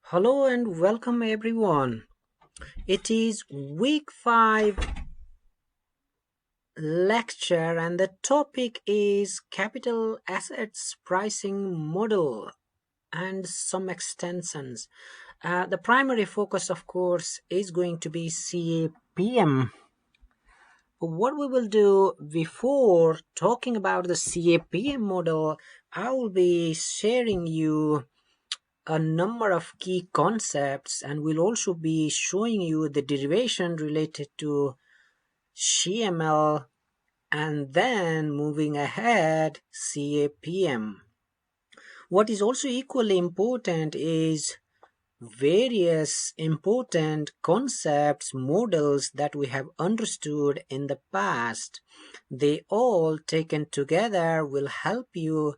Hello and welcome everyone. It is week 5 lecture and the topic is capital assets pricing model and some extensions. The primary focus of course is going to be CAPM. What we will do before talking about the CAPM model, I will be sharing you a number of key concepts, and we'll also be showing you the derivation related to CML, and then moving ahead CAPM. What is also equally important is various important concepts, models that we have understood in the past. They all taken together will help you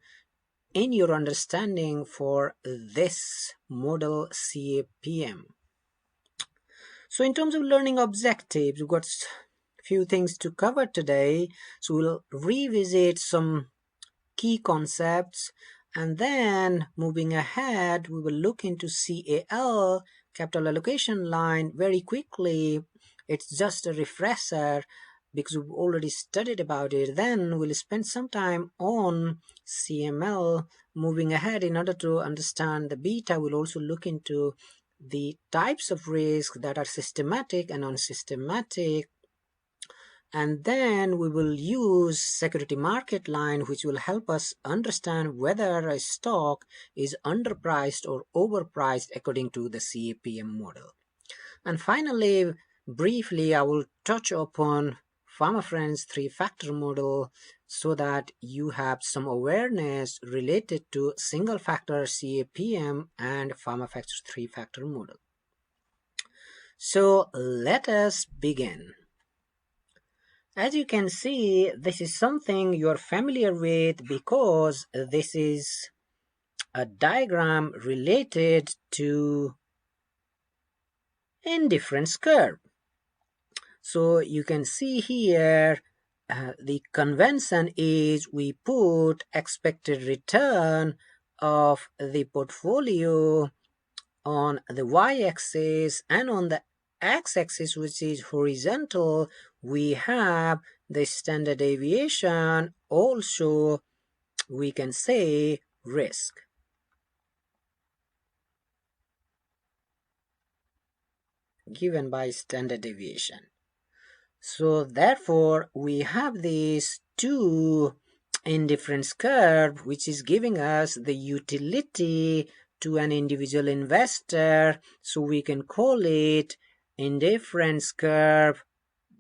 in your understanding for this model CAPM. So in terms of learning objectives, we've got a few things to cover today. So we'll revisit some key concepts, and then moving ahead, we will look into CAL, capital allocation line, very quickly. It's just a refresher because we've already studied about it. Then we'll spend some time on CML. Moving ahead, in order to understand the beta, we'll also look into the types of risk that are systematic and unsystematic, and then we will use security market line, which will help us understand whether a stock is underpriced or overpriced according to the CAPM model. And finally, briefly, I will touch upon PharmaFriend's three-factor model so that you have some awareness related to single-factor CAPM and PharmaFactor's three-factor model. So let us begin. As you can see, this is something you're familiar with because this is a diagram related to indifference curve. So you can see here the convention is we put expected return of the portfolio on the y-axis, and on the x-axis, which is horizontal, we have the standard deviation, also we can say risk. Given by standard deviation. So therefore we have these two indifference curve, which is giving us the utility to an individual investor. So we can call it indifference curve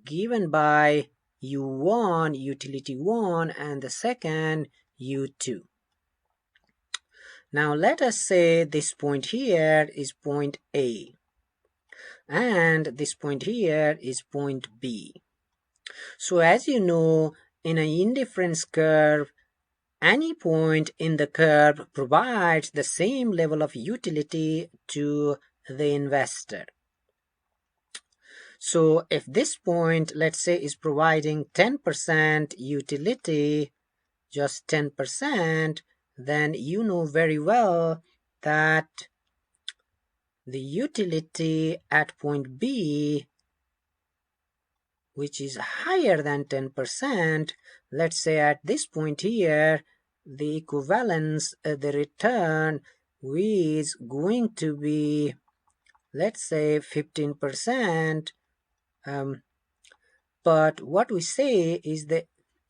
given by U1, utility 1, and the second U2. Now let us say this point here is point A, and this point here is point B. So as you know, in an indifference curve, any point in the curve provides the same level of utility to the investor. So if this point, let's say, is providing 10% utility, just 10%, then you know very well that the utility at point B, which is higher than 10%, let's say at this point here, the equivalence, the return is going to be, let's say, 15%. But what we say is the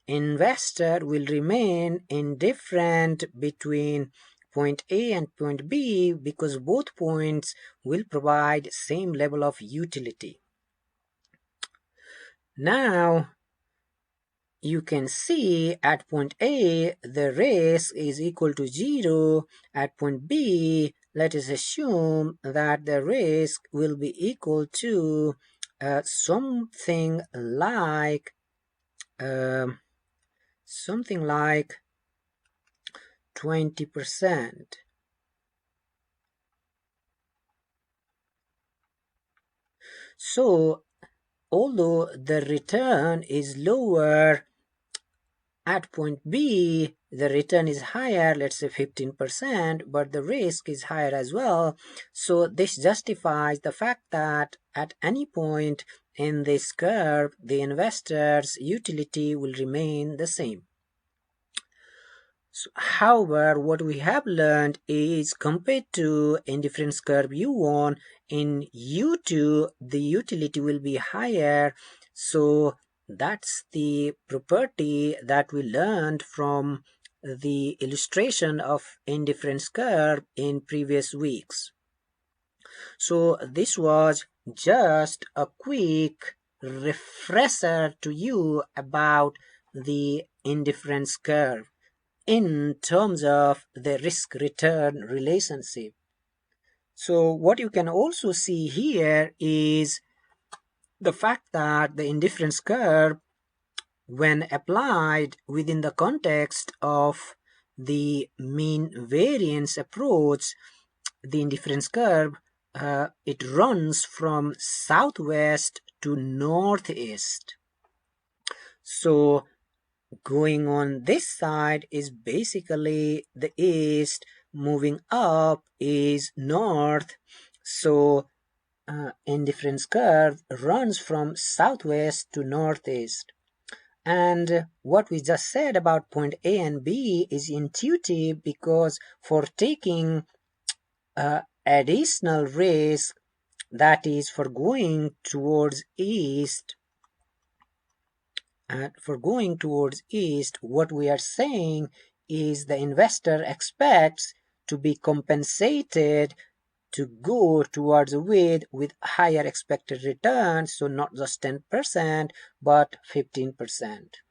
investor will remain indifferent between point A and point B because both points will provide same level of utility. Now you can see at point A the risk is equal to 0. At point B, let us assume that the risk will be equal to something like 20%. So although the return is lower at point B, the return is higher, let's say 15%, but the risk is higher as well. So this justifies the fact that at any point in this curve, the investor's utility will remain the same. So, however, what we have learned is compared to indifference curve U1, in U2 the utility will be higher. So that's the property that we learned from the illustration of indifference curve in previous weeks. So this was just a quick refresher to you about the indifference curve in terms of the risk return relationship. So what you can also see here is the fact that the indifference curve, when applied within the context of the mean variance approach, the indifference curve, it runs from southwest to northeast. So going on this side is basically the east, moving up is north. So indifference curve runs from southwest to northeast. And what we just said about point A and B is intuitive, because for taking additional risk, that is for going towards east, what we are saying is the investor expects to be compensated to go towards with higher expected returns, so not just 10% but 15%.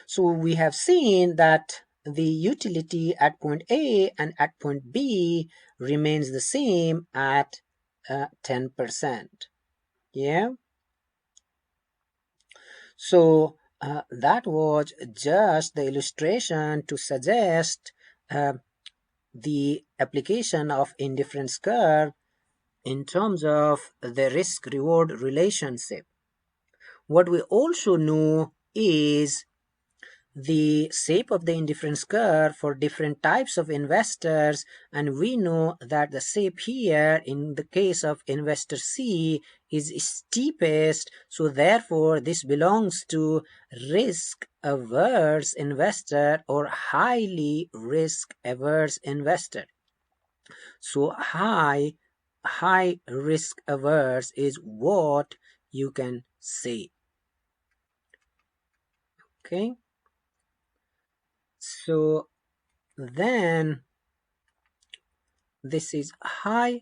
So we have seen that the utility at point A and at point B remains the same at 10%. Yeah. So that was just the illustration to suggest the application of indifference curve in terms of the risk-reward relationship. What we also know is the shape of the indifference curve for different types of investors, and we know that the shape here in the case of investor C is steepest, so therefore this belongs to risk averse investor or highly risk averse investor. So high risk averse is what you can say. Okay, so then this is high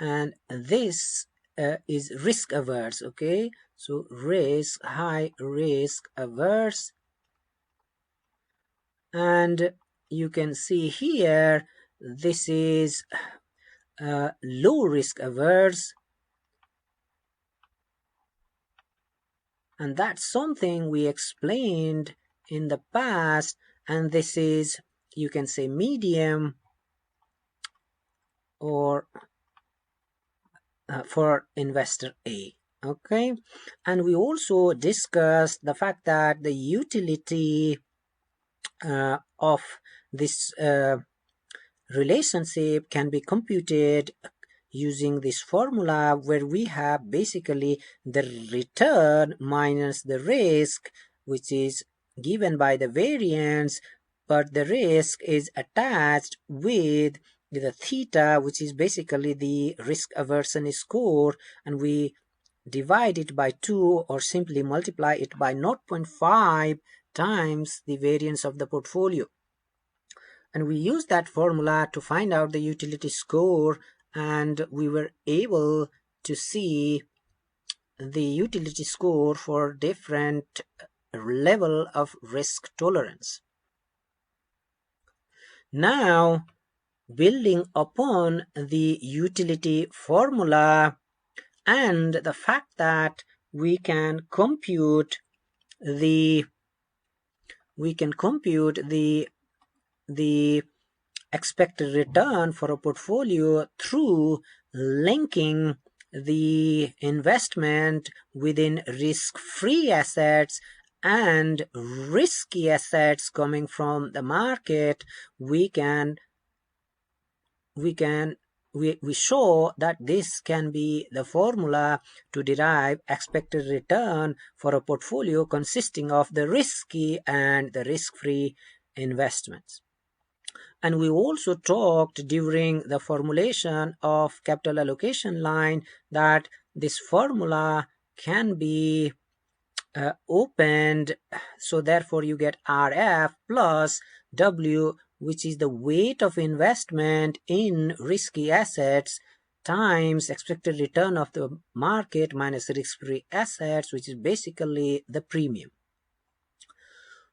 and this is risk averse. Okay, so high risk averse, and you can see here this is low risk averse, and that's something we explained in the past, and this is, you can say, medium or for investor A. Okay, and we also discussed the fact that the utility of this relationship can be computed using this formula, where we have basically the return minus the risk, which is given by the variance, but the risk is attached with the theta, which is basically the risk aversion score, and we divide it by 2 or simply multiply it by 0.5 times the variance of the portfolio. And we use that formula to find out the utility score, and we were able to see the utility score for different level of risk tolerance. Now, building upon the utility formula and the fact that we can compute the expected return for a portfolio through linking the investment within risk-free assets and risky assets coming from the market, we show that this can be the formula to derive expected return for a portfolio consisting of the risky and the risk-free investments. And we also talked during the formulation of capital allocation line that this formula can be opened, so therefore you get RF plus W, which is the weight of investment in risky assets, times expected return of the market minus risk-free assets, which is basically the premium.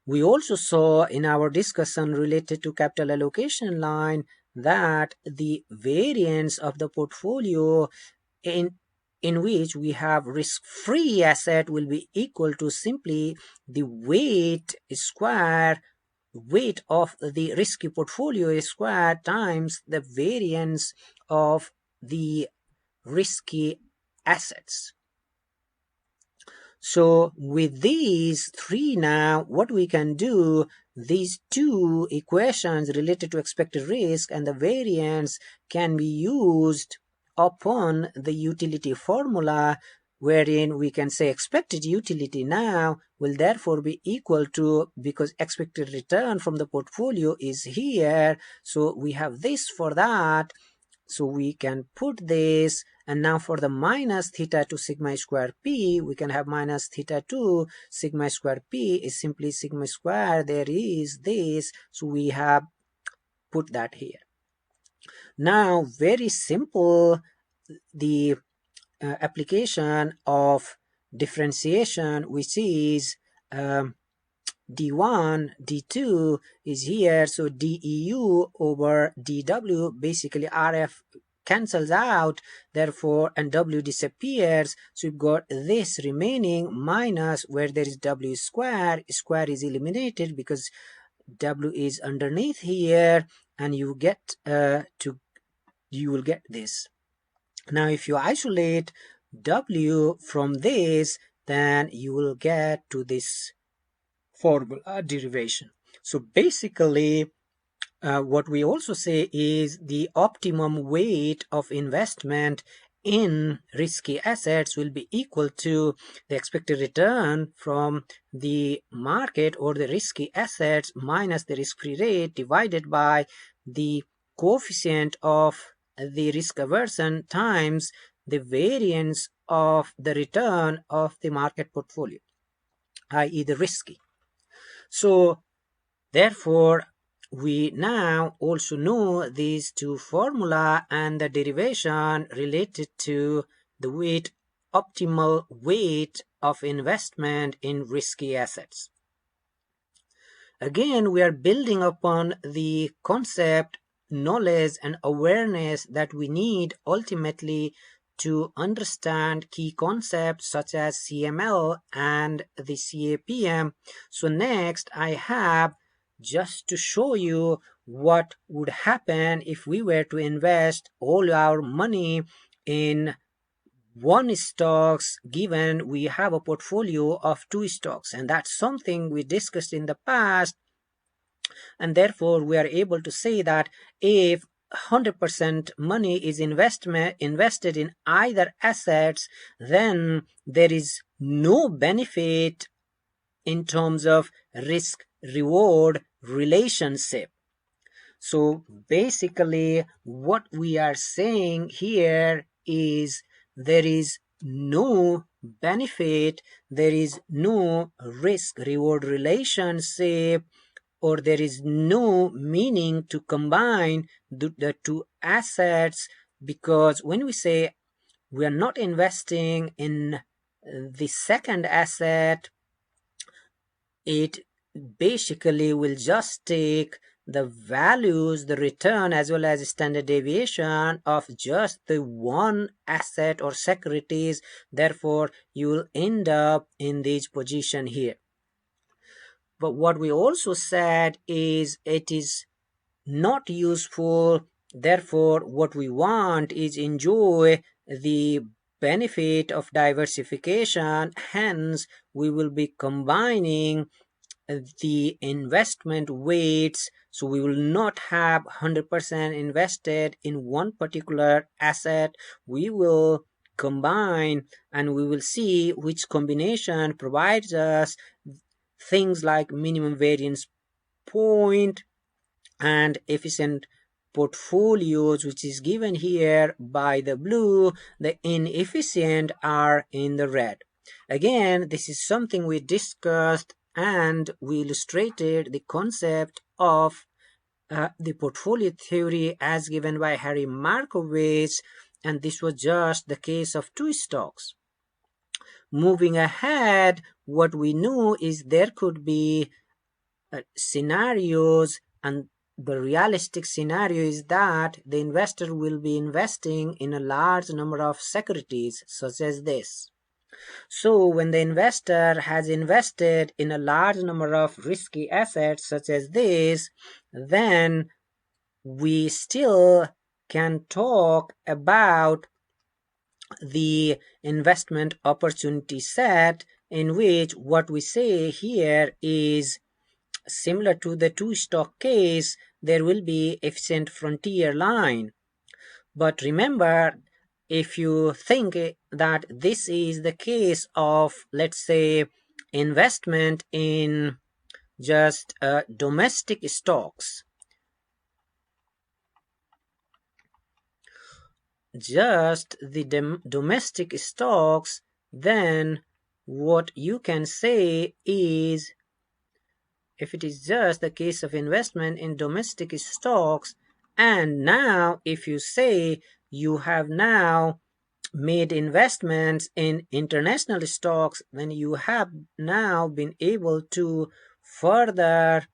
We also saw in our discussion related to capital allocation line that the variance of the portfolio in which we have risk-free asset will be equal to simply the weight of the risky portfolio squared times the variance of the risky assets. So with these three now, what we can do, these two equations related to expected risk and the variance can be used upon the utility formula, wherein we can say expected utility now will therefore be equal to, because expected return from the portfolio is here, so we have this for that. So we can put this, and now for the minus theta 2 sigma square p, we can have minus theta 2 sigma square p is simply sigma square. There is this, so we have put that here. Now, very simple, the application of differentiation, which is d1, d2 is here, so dEu over dW, basically RF cancels out, therefore, and W disappears, so you've got this remaining minus where there is W square is eliminated because W is underneath here, and you get you will get this. Now if you isolate W from this, then you will get to this formula derivation. So basically what we also say is the optimum weight of investment in risky assets will be equal to the expected return from the market or the risky assets minus the risk-free rate divided by the coefficient of the risk aversion times the variance of the return of the market portfolio, i.e. the risky. So therefore we now also know these two formula and the derivation related to the optimal weight of investment in risky assets. Again, we are building upon the concept, knowledge and awareness that we need ultimately to understand key concepts such as CML and the CAPM. So next I have just to show you what would happen if we were to invest all our money in one stocks, given we have a portfolio of two stocks, and that's something we discussed in the past, and therefore we are able to say that if 100% money is invested in either assets, then there is no benefit in terms of risk reward relationship. So basically what we are saying here is there is no benefit, there is no risk reward relationship, or there is no meaning to combine the two assets, because when we say we are not investing in the second asset, it basically will just take the values, the return as well as standard deviation of just the one asset or securities. Therefore you will end up in this position here. But what we also said is it is not useful. Therefore what we want is enjoy the benefit of diversification. Hence, we will be combining the investment weights, so we will not have 100% invested in one particular asset. We will combine and we will see which combination provides us things like minimum variance point and efficient portfolios, which is given here by the blue. The inefficient are in the red. Again, this is something we discussed and we illustrated the concept of the portfolio theory as given by Harry Markowitz, and this was just the case of two stocks. Moving ahead, what we know is there could be scenarios, and the realistic scenario is that the investor will be investing in a large number of securities such as this. So when the investor has invested in a large number of risky assets such as this, then we still can talk about the investment opportunity set, in which what we say here is similar to the two stock case. There will be efficient frontier line. But remember, if you think that this is the case of, let's say, investment in just domestic stocks, just the domestic stocks, then what you can say is, if it is just the case of investment in domestic stocks, and now if you say you have now made investments in international stocks, then you have now been able to further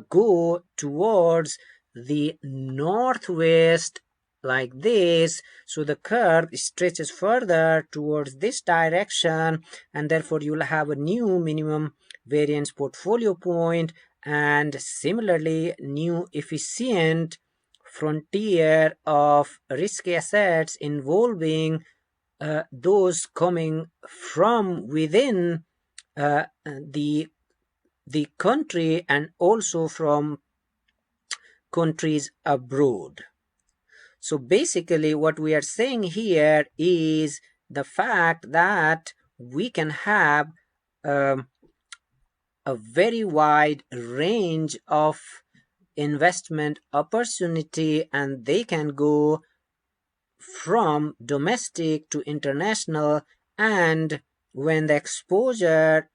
go towards the northwest like this. So the curve stretches further towards this direction, and therefore you will have a new minimum variance portfolio point, and similarly new efficient frontier of risky assets involving those coming from within the country and also from countries abroad. So basically what we are saying here is the fact that we can have a very wide range of investment opportunity, and they can go from domestic to international, and when the exposure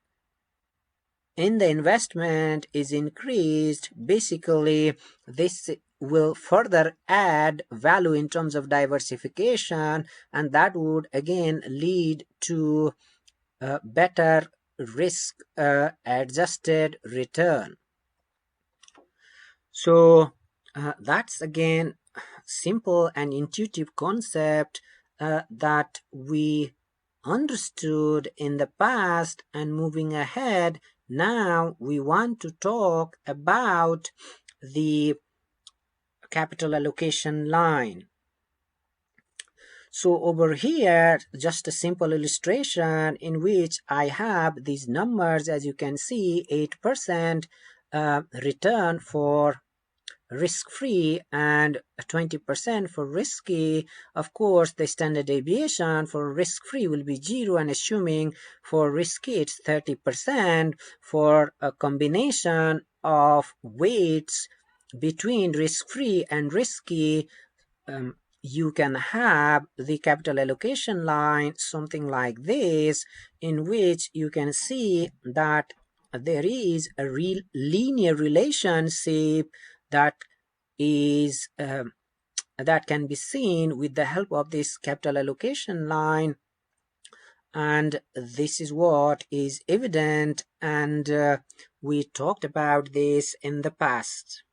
in the investment is increased, basically this will further add value in terms of diversification, and that would again lead to a better risk adjusted return. So that's again simple and intuitive concept that we understood in the past, and moving ahead, now we want to talk about the capital allocation line. So over here, just a simple illustration in which I have these numbers. As you can see, 8% return for risk-free and 20% for risky. Of course, the standard deviation for risk-free will be 0, and assuming for risky it's 30%. For a combination of weights between risk-free and risky, you can have the capital allocation line something like this, in which you can see that there is a real linear relationship that is that can be seen with the help of this capital allocation line, and this is what is evident, and we talked about this in the past.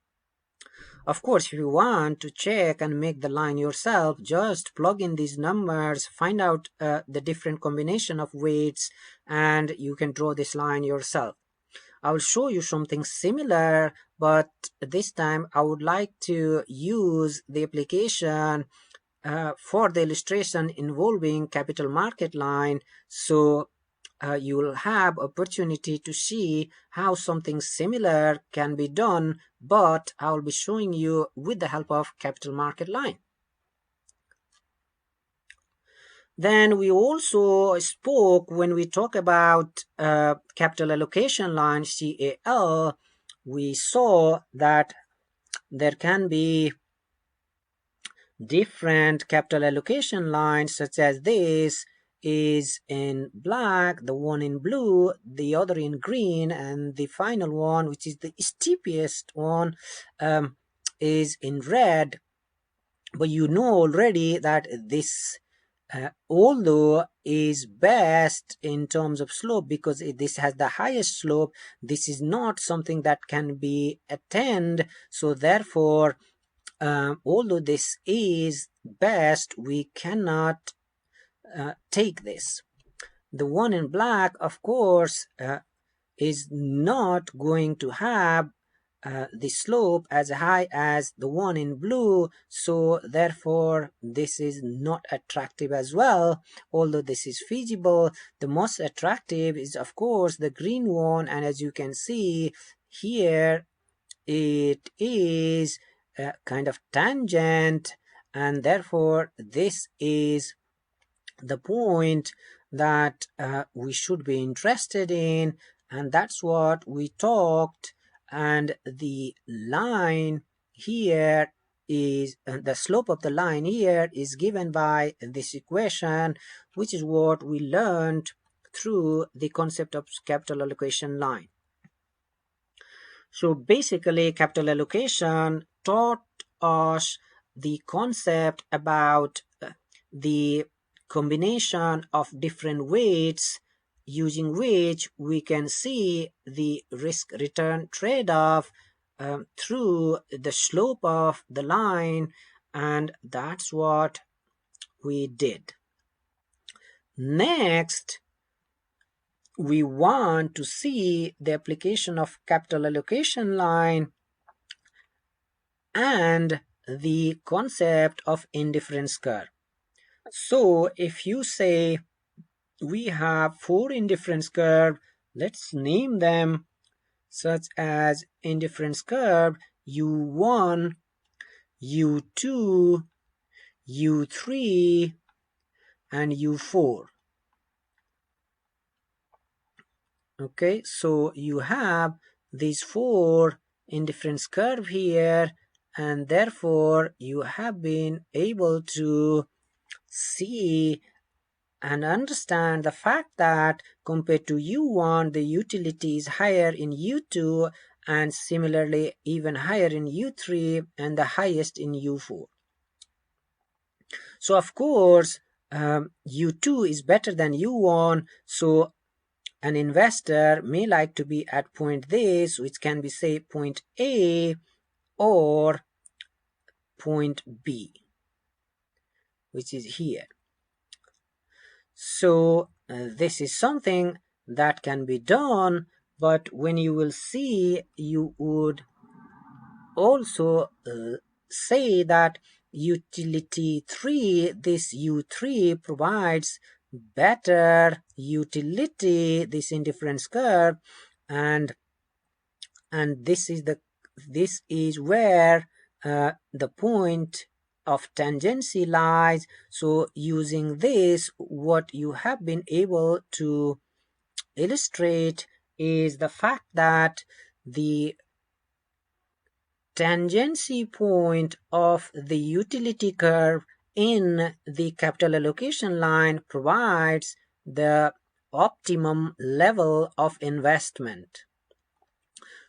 Of course, if you want to check and make the line yourself, just plug in these numbers, find out the different combination of weights, and you can draw this line yourself. I will show you something similar, but this time I would like to use the application for the illustration involving capital market line, so you will have opportunity to see how something similar can be done, but I will be showing you with the help of capital market line. Then we also spoke, when we talk about capital allocation line, CAL, we saw that there can be different capital allocation lines, such as this is in black, the one in blue, the other in green, and the final one, which is the steepest one, is in red. But you know already that this although is best in terms of slope, because this has the highest slope, this is not something that can be attained. So therefore, although this is best, we cannot take this. The one in black, of course, is not going to have the slope as high as the one in blue, so therefore this is not attractive as well. Although this is feasible, the most attractive is of course the green one, and as you can see here, it is kind of tangent, and therefore this is the point that we should be interested in, and that's what we talked. And the line here is the slope of the line here is given by this equation, which is what we learned through the concept of capital allocation line. So basically, capital allocation taught us the concept about the combination of different weights, using which we can see the risk return trade-off through the slope of the line, and that's what we did. Next, we want to see the application of capital allocation line and the concept of indifference curve. So if you say we have 4 indifference curve, let's name them, such as indifference curve U1, U2, U3, and U4. Okay, so you have these 4 indifference curve here, and therefore you have been able to see and understand the fact that compared to U1, the utility is higher in U2, and similarly even higher in U3, and the highest in U4. So of course U2 is better than U1, so an investor may like to be at point this, which can be say point A or point B, which is here. So this is something that can be done, but when you will see, you would also say that utility 3, this U3 provides better utility, this indifference curve, and this is where the point of tangency lies. So using this, what you have been able to illustrate is the fact that the tangency point of the utility curve in the capital allocation line provides the optimum level of investment.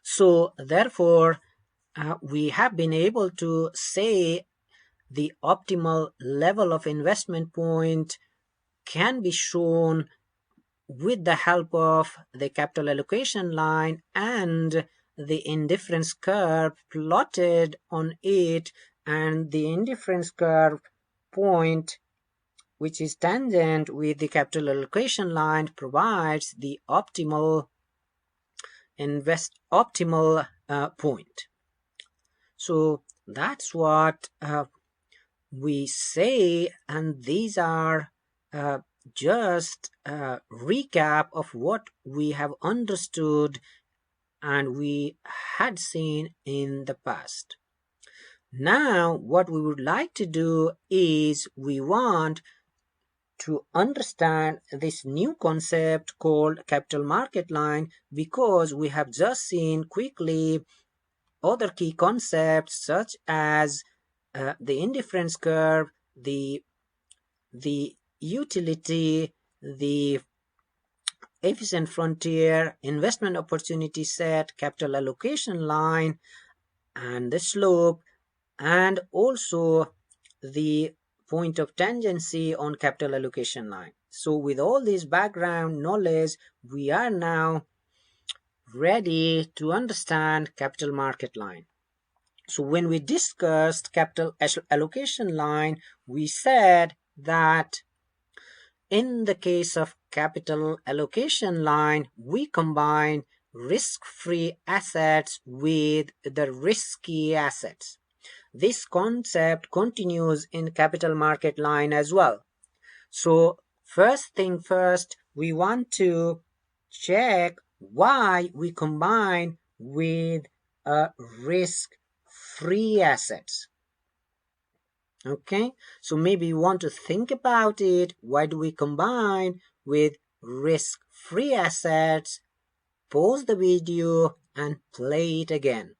So therefore we have been able to say the optimal level of investment point can be shown with the help of the capital allocation line and the indifference curve plotted on it, and the indifference curve point, which is tangent with the capital allocation line, provides the optimal point. So that's what we say, and these are just a recap of what we have understood and we had seen in the past. Now, what we would like to do is we want to understand this new concept called capital market line, because we have just seen quickly other key concepts such as the indifference curve, the utility, the efficient frontier, investment opportunity set, capital allocation line, and the slope, and also the point of tangency on capital allocation line. So with all this background knowledge, we are now ready to understand capital market line. So when we discussed capital allocation line, we said that in the case of capital allocation line, we combine risk-free assets with the risky assets. This concept continues in capital market line as well. So first thing first, we want to check why we combine with risk-free assets. Okay, so maybe you want to think about it. Why do we combine with risk-free assets? Pause the video and play it again.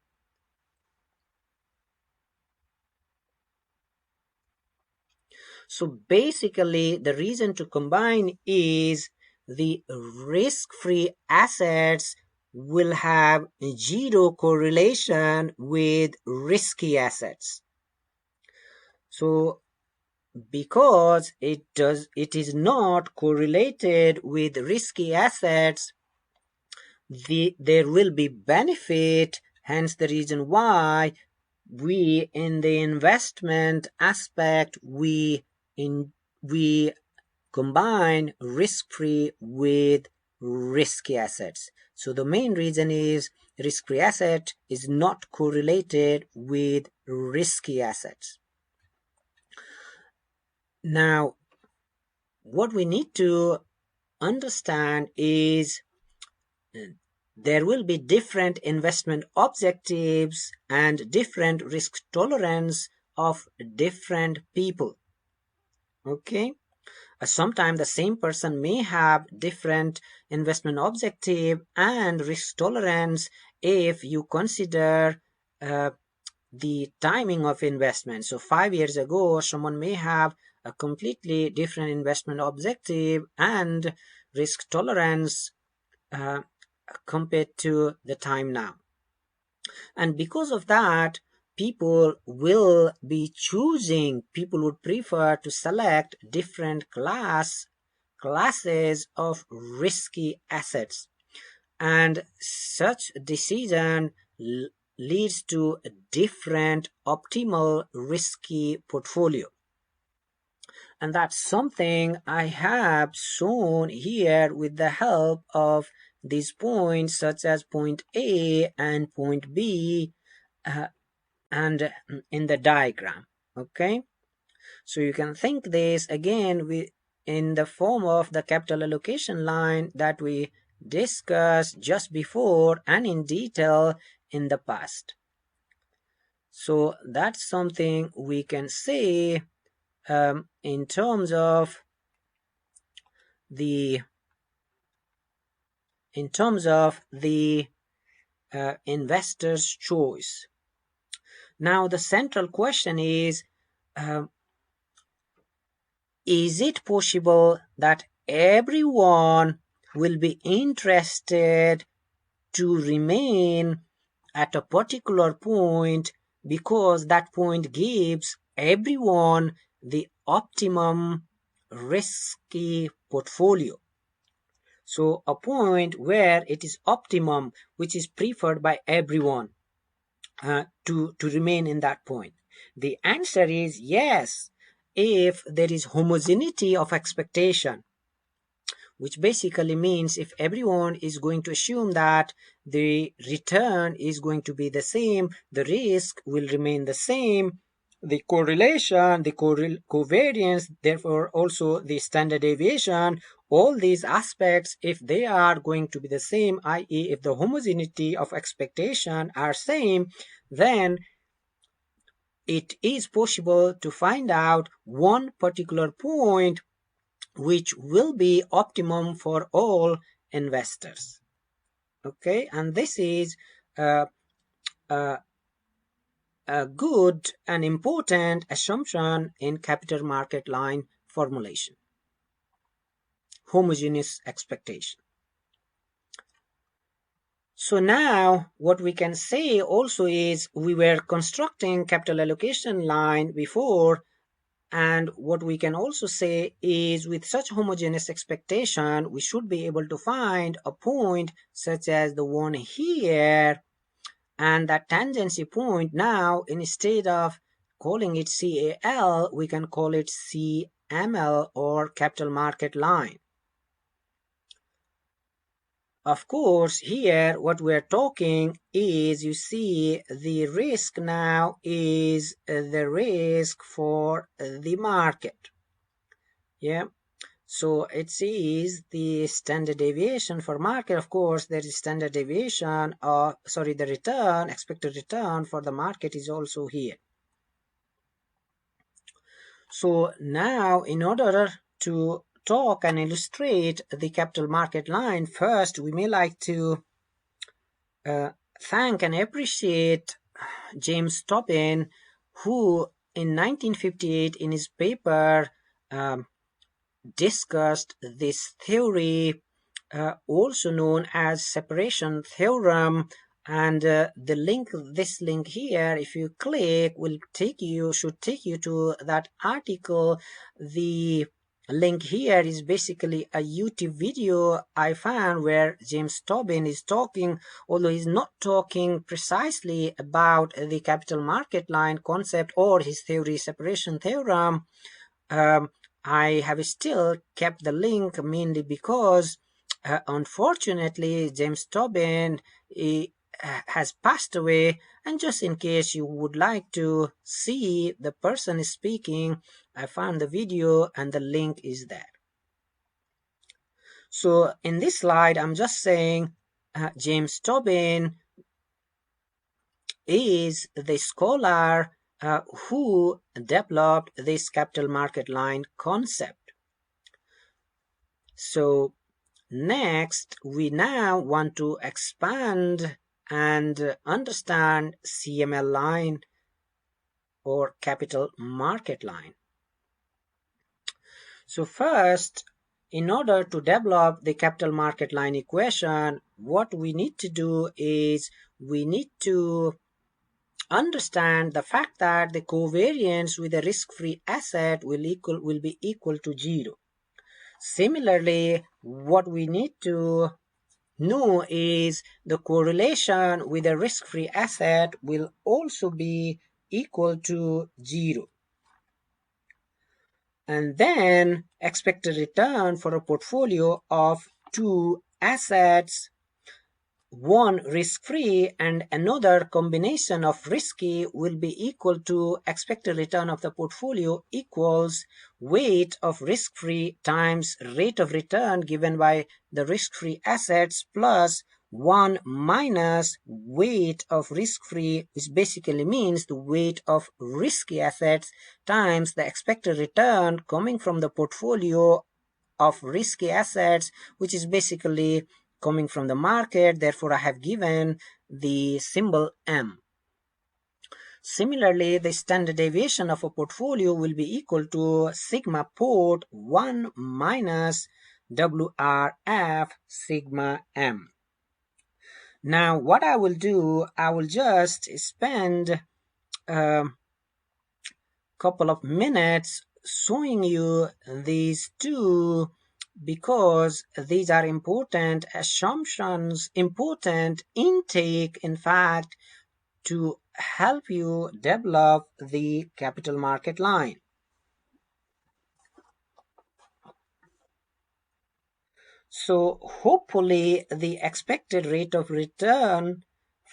So basically, the reason to combine is the risk-free assets will have zero correlation with risky assets. So because it is not correlated with risky assets, there will be benefit, hence the reason why we in the investment aspect we combine risk-free with risky assets. So the main reason is risk-free asset is not correlated with risky assets. Now, what we need to understand is there will be different investment objectives and different risk tolerance of different people. Okay, sometimes the same person may have different investment objective and risk tolerance if you consider the timing of investment. So 5 years ago, someone may have a completely different investment objective and risk tolerance compared to the time now. And because of that, people would prefer to select different classes of risky assets. And such decision leads to a different optimal risky portfolio. And that's something I have shown here with the help of these points such as point A and point B and in the diagram. Okay, so you can think this again in the form of the capital allocation line that we discussed just before and in detail in the past. So that's something we can say in terms of the investor's choice. Now the central question is it possible that everyone will be interested to remain at a particular point because that point gives everyone the optimum risky portfolio? So a point where it is optimum, which is preferred by everyone to remain in that point. The answer is yes, if there is homogeneity of expectation, which basically means if everyone is going to assume that the return is going to be the same, the risk will remain the same, the correlation, the covariance, therefore also the standard deviation, all these aspects, if they are going to be the same, i.e. if the homogeneity of expectation are same, then it is possible to find out one particular point which will be optimum for all investors. Okay, and this is a good and important assumption in capital market line formulation. Homogeneous expectation. So now what we can say also is we were constructing capital allocation line before, and what we can also say is with such homogeneous expectation we should be able to find a point such as the one here, and that tangency point, now instead of calling it CAL we can call it CML or capital market line. Of course here what we're talking is, you see, the risk now is the risk for the market. Yeah, so it is the standard deviation for market. Of course there is standard deviation, or sorry, the return, expected return for the market is also here. So now in order to talk and illustrate the capital market line, first we may like to thank and appreciate James Tobin, who in 1958 in his paper discussed this theory, also known as separation theorem, and this link here, if you click, should take you to that article. The link here is basically a YouTube video I found where James Tobin is talking, although he's not talking precisely about the capital market line concept or his theory, separation theorem. I have still kept the link mainly because unfortunately James Tobin has passed away, and just in case you would like to see the person speaking, I found the video and the link is there. So in this slide I'm just saying James Tobin is the scholar who developed this capital market line concept. So next we now want to expand and understand CML line or capital market line. So first, in order to develop the capital market line equation, what we need to do is we need to understand the fact that the covariance with a risk-free asset will be equal to 0. Similarly, what we need to know is the correlation with a risk-free asset will also be equal to 0. And then expected return for a portfolio of two assets, one risk-free and another combination of risky, will be equal to expected return of the portfolio equals weight of risk-free times rate of return given by the risk-free assets plus 1 minus weight of risk-free, which basically means the weight of risky assets times the expected return coming from the portfolio of risky assets, which is basically coming from the market. Therefore I have given the symbol M. Similarly, the standard deviation of a portfolio will be equal to sigma port 1 minus WRF sigma M. Now what I will do, I will just spend a couple of minutes showing you these two, because these are important assumptions, important intake, in fact, to help you develop the capital market line. So hopefully the expected rate of return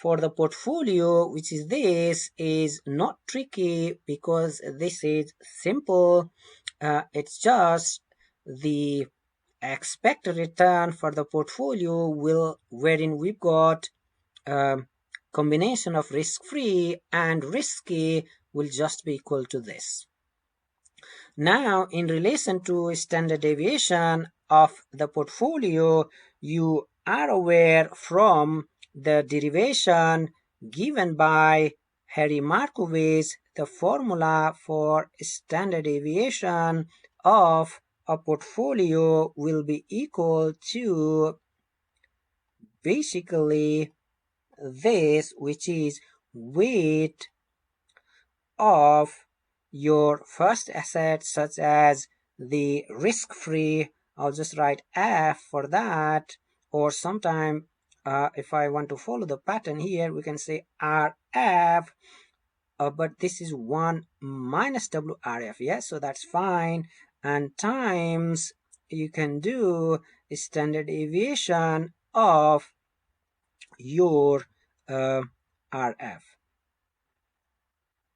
for the portfolio, which is this, is not tricky because this is simple. It's just the expected return for the portfolio will wherein we've got a combination of risk-free and risky will just be equal to this. Now, in relation to standard deviation of the portfolio, you are aware from the derivation given by Harry Markowitz, the formula for standard deviation of a portfolio will be equal to basically this, which is weight of your first asset, such as the risk-free. I'll just write F for that, or sometime if I want to follow the pattern here, we can say RF, but this is 1 minus WRF, yes, so that's fine, and times you can do standard deviation of your RF.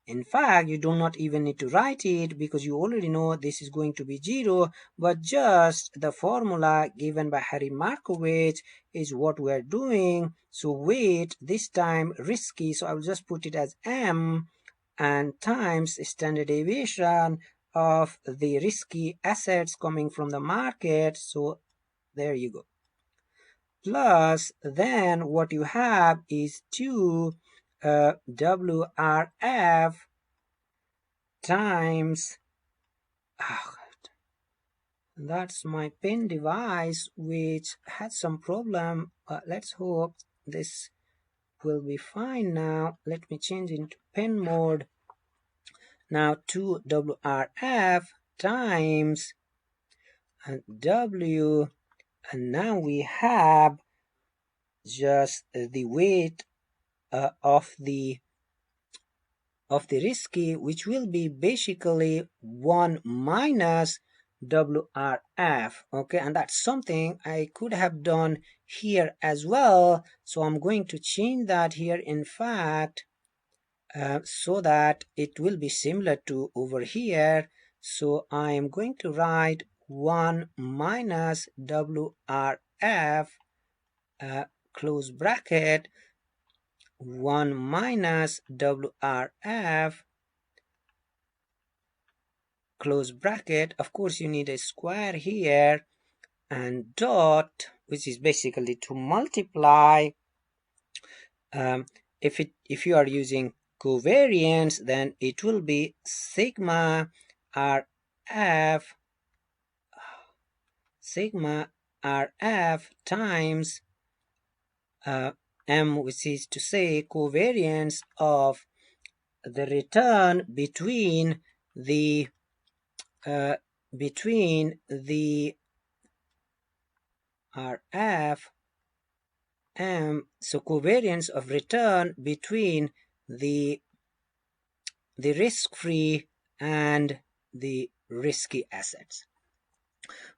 In fact, you do not even need to write it because you already know this is going to be 0, but just the formula given by Harry Markowitz is what we are doing. So weight, this time risky, so I will just put it as M, and times standard deviation of the risky assets coming from the market. So there you go. Plus, then what you have is 2 WRF times, that's my pen device which had some problem. Let's hope this will be fine now. Let me change into pen mode. Now 2 WRF times W, and now we have just the weight of the risky, which will be basically 1 minus WRF. Okay, and that's something I could have done here as well, so I'm going to change that here, in fact, so that it will be similar to over here. So I am going to write 1 minus WRF, close bracket, 1 minus WRF, close bracket. Of course, you need a square here, and dot, which is basically to multiply. If you are using covariance, then it will be sigma RF times M, which is to say covariance of the return between the RF M, so covariance of return between the risk-free and the risky assets.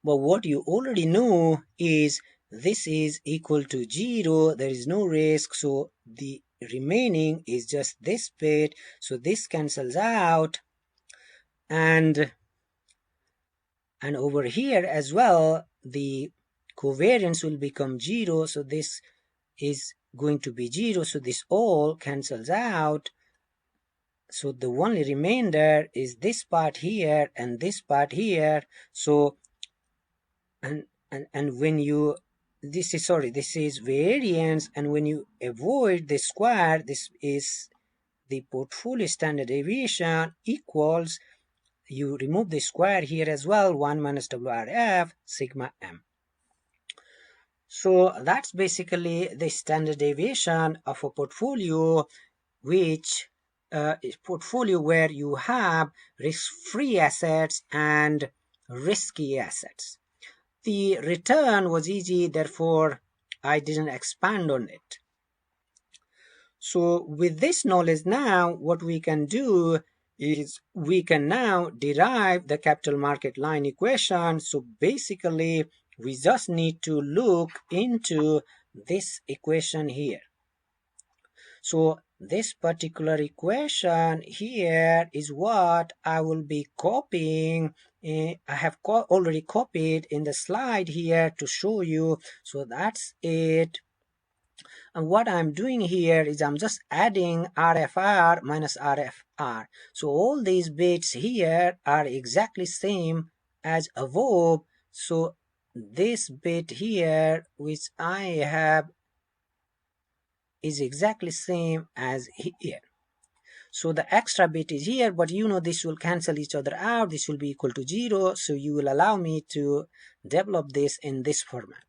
But what you already know is this is equal to 0, there is no risk, so the remaining is just this bit, so this cancels out, and over here as well the covariance will become 0, so this is going to be 0, so this all cancels out. So the only remainder is this part here and this part here. So and when you, this is variance, and when you avoid the square, this is the portfolio standard deviation equals, you remove the square here as well, 1 minus WRF sigma M. So that's basically the standard deviation of a portfolio, which is portfolio where you have risk-free assets and risky assets. The return was easy, therefore I didn't expand on it. So with this knowledge now, what we can do is we can now derive the capital market line equation. So basically we just need to look into this equation here. So this particular equation here is what I will be copying. I have already copied in the slide here to show you. So that's it. And what I'm doing here is I'm just adding RFR minus RFR. So all these bits here are exactly same as above. So this bit here which I have is exactly same as here. So the extra bit is here, but you know this will cancel each other out. This will be equal to 0. So you will allow me to develop this in this format.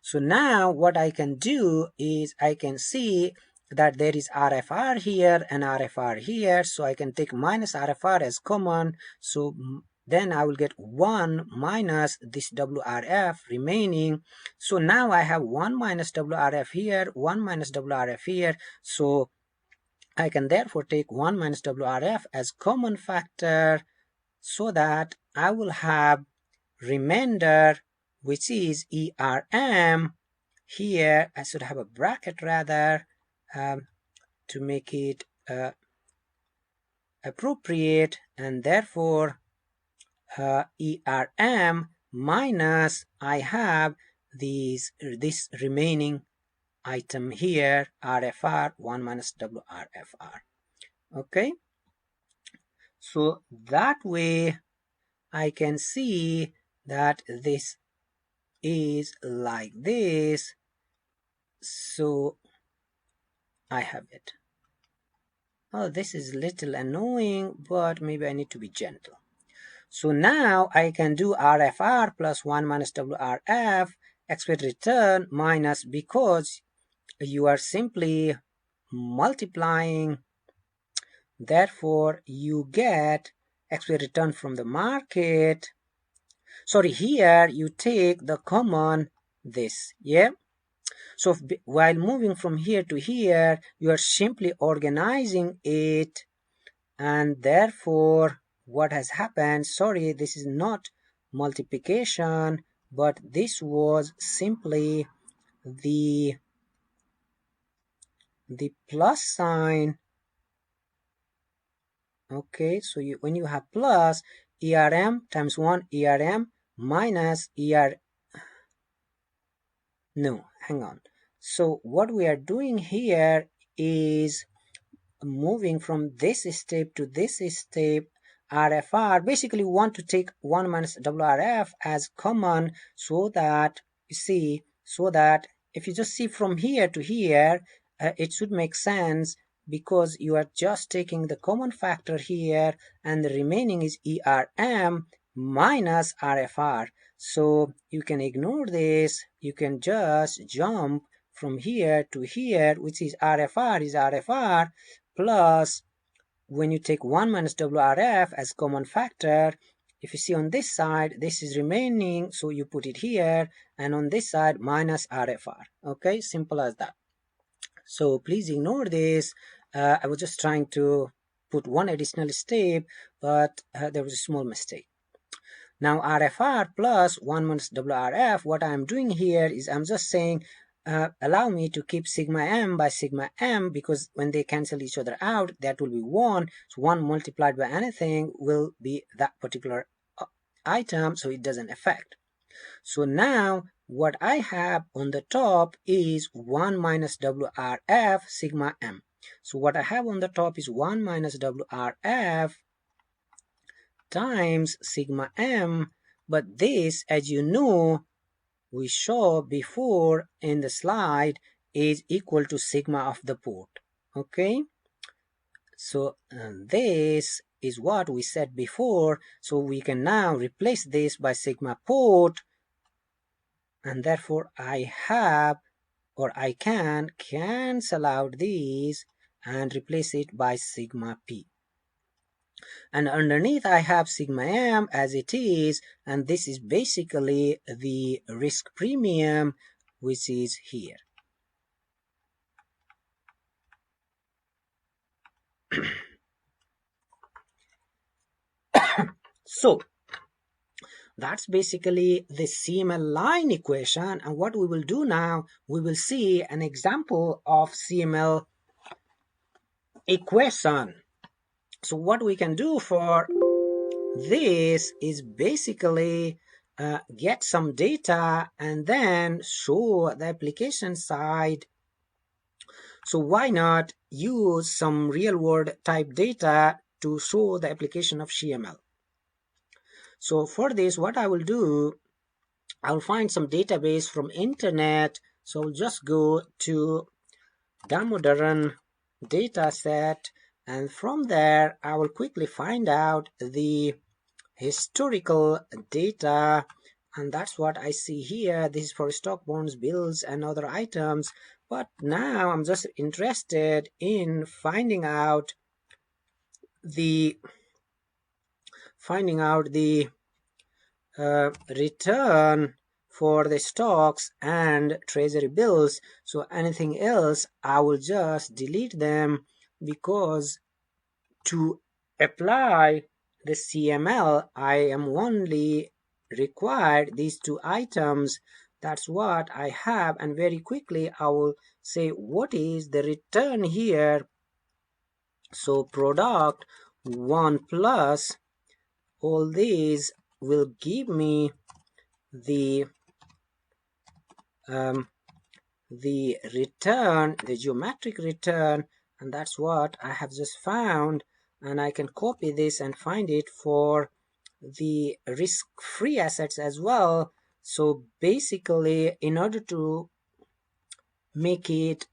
So now what I can do is I can see that there is RFR here and RFR here. So I can take minus RFR as common. So then I will get 1 minus this WRF remaining. So now I have 1 minus WRF here, 1 minus WRF here. So I can therefore take 1 minus WRF as common factor, so that I will have remainder, which is ERM. Here I should have a bracket rather, to make it appropriate, and therefore ERM minus I have this remaining item here, RFR 1 minus WRFR. Okay, so that way I can see that this is like this. So I have it. Oh, this is a little annoying, but maybe I need to be gentle. So now I can do RFR plus 1 minus WRF, expect return minus, because you are simply multiplying, therefore you get expect return from the market. Sorry, here you take the common this, yeah? So while moving from here to here, you are simply organizing it, and therefore what has happened, sorry, this is not multiplication, but this was simply the plus sign. Okay, so when you have plus, ERM times 1 ERM minus no, hang on. So what we are doing here is moving from this step to this step. RFR, basically we want to take 1 minus WRF as common, so that you see, so that if you just see from here to here, it should make sense, because you are just taking the common factor here and the remaining is ERM minus RFR. So you can ignore this, you can just jump from here to here, which is RFR plus, when you take 1 minus WRF as common factor, if you see on this side, this is remaining, so you put it here, and on this side minus RFR. Okay, simple as that. So please ignore this. I was just trying to put one additional step, but there was a small mistake. Now RFR plus 1 minus WRF, what I'm doing here is I'm just saying allow me to keep sigma m by sigma m, because when they cancel each other out, that will be 1. So 1 multiplied by anything will be that particular item, so it doesn't affect. So now what I have on the top is 1 minus WRF sigma m. So what I have on the top is 1 minus WRF times sigma m, but this, as you know, we saw before in the slide, is equal to sigma of the port. Okay, so this is what we said before, so we can now replace this by sigma port, and therefore I have, or I can cancel out these and replace it by sigma p. And underneath I have sigma m as it is, and this is basically the risk premium, which is here. So that's basically the CML line equation, and what we will do now, we will see an example of CML equation. So what we can do for this is basically get some data and then show the application side. So why not use some real world type data to show the application of CML? So for this, what I will do, I'll find some database from internet. So I'll just go to Damodaran dataset, and from there I will quickly find out the historical data, and that's what I see here. This is for stock, bonds, bills, and other items. But now I'm just interested in finding out the return for the stocks and treasury bills. So anything else I will just delete them, because to apply the CML I am only required these two items. That's what I have, and very quickly I will say what is the return here. So product 1 plus all these will give me the return, the geometric return, and that's what I have just found. And I can copy this and find it for the risk-free assets as well. So basically, in order to make it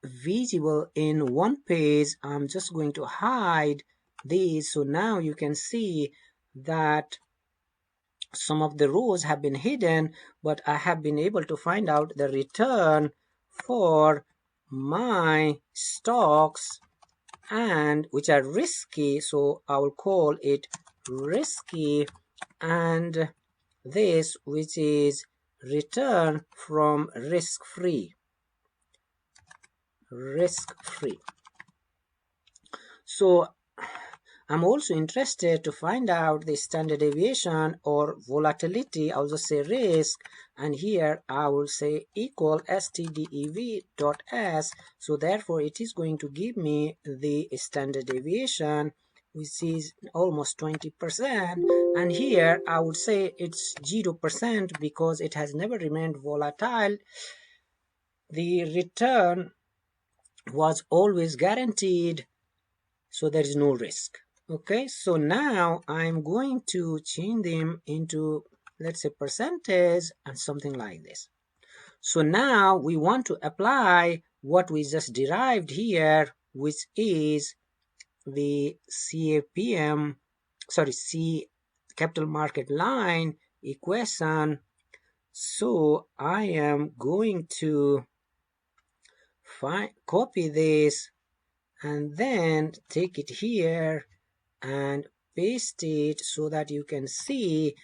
visible in one page, I'm just going to hide these. So now you can see that some of the rows have been hidden, but I have been able to find out the return for my stocks, and which are risky, so I will call it risky, and this which is return from risk-free. So I'm also interested to find out the standard deviation or volatility. I'll just say risk, and here I will say equal stdev.s. So therefore it is going to give me the standard deviation, which is almost 20%, and here I would say it's 0% because it has never remained volatile. The return was always guaranteed, so there is no risk. Okay, so now I'm going to change them into, let's say, percentage and something like this. So now we want to apply what we just derived here, which is the CAPM, C capital market line equation. So I am going to copy this and then take it here and paste it so that you can see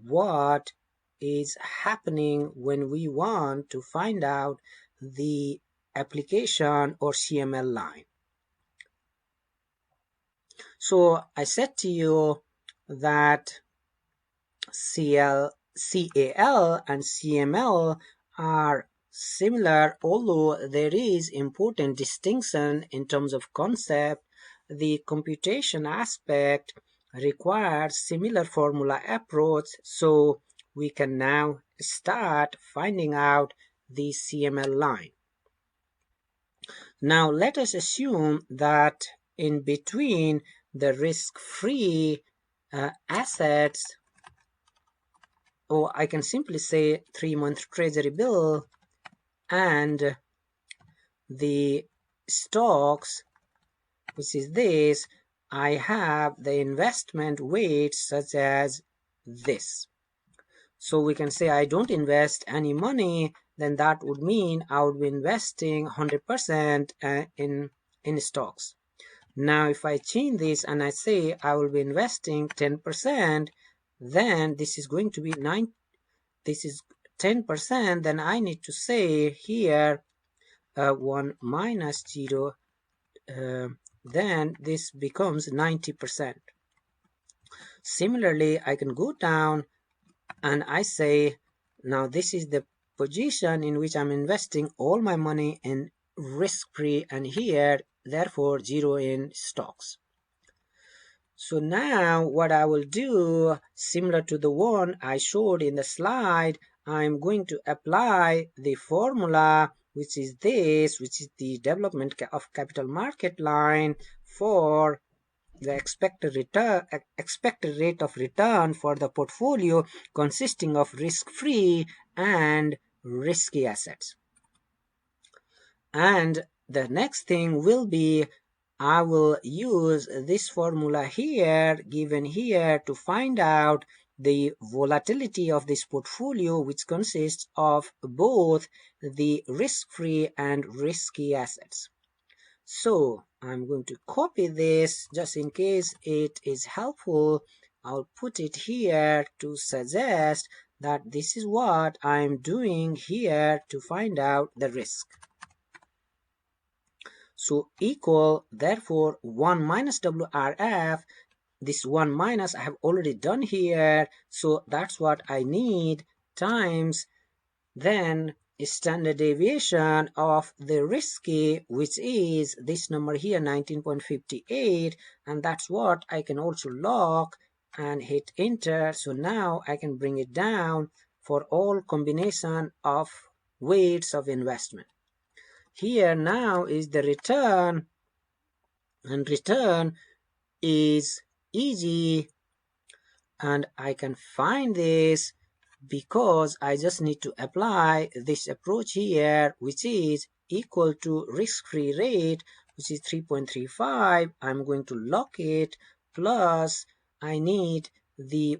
what is happening when we want to find out the application or CML line. So I said to you that CAL and CML are similar, although there is important distinction in terms of concept. The computation aspect requires similar formula approach, so we can now start finding out the CML line. Now let us assume that in between the risk-free assets, or I can simply say 3-month treasury bill, and the stocks, which is this, I have the investment weight such as this. So we can say I don't invest any money, then that would mean I would be investing 100% in stocks. Now if I change this and I say I will be investing 10%, then this is going to be 10%, then I need to say here 1 minus 0, then this becomes 90%. Similarly, I can go down and I say, now this is the position in which I'm investing all my money in risk-free, and here therefore 0 in stocks. So now what I will do, similar to the one I showed in the slide, I'm going to apply the formula, which is this, which is the development of capital market line for the expected rate of return for the portfolio consisting of risk-free and risky assets. And the next thing will be, I will use this formula here, given here, to find out the volatility of this portfolio, which consists of both the risk-free and risky assets. So I'm going to copy this just in case it is helpful. I'll put it here to suggest that this is what I'm doing here to find out the risk. So equal, therefore 1 minus WRF, this 1 minus I have already done here, so that's what I need, times then standard deviation of the risky, which is this number here, 19.58, and that's what I can also log and hit enter. So now I can bring it down for all combination of weights of investment. Here now is the return, and return is easy, and I can find this because I just need to apply this approach here, which is equal to risk-free rate, which is 3.35. I'm going to lock it, plus I need the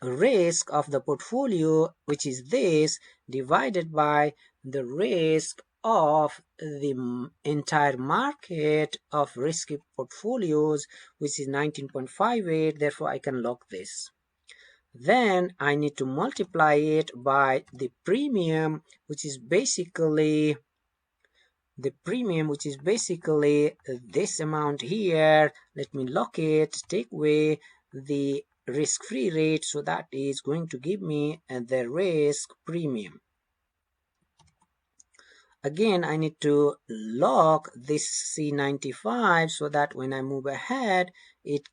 risk of the portfolio, which is this, divided by the risk of the entire market of risky portfolios, which is 19.58. Therefore I can lock this. Then I need to multiply it by the premium, which is basically this amount here. Let me lock it, take away the risk-free rate, so that is going to give me the risk premium. Again, I need to lock this C95 so that when I move ahead, it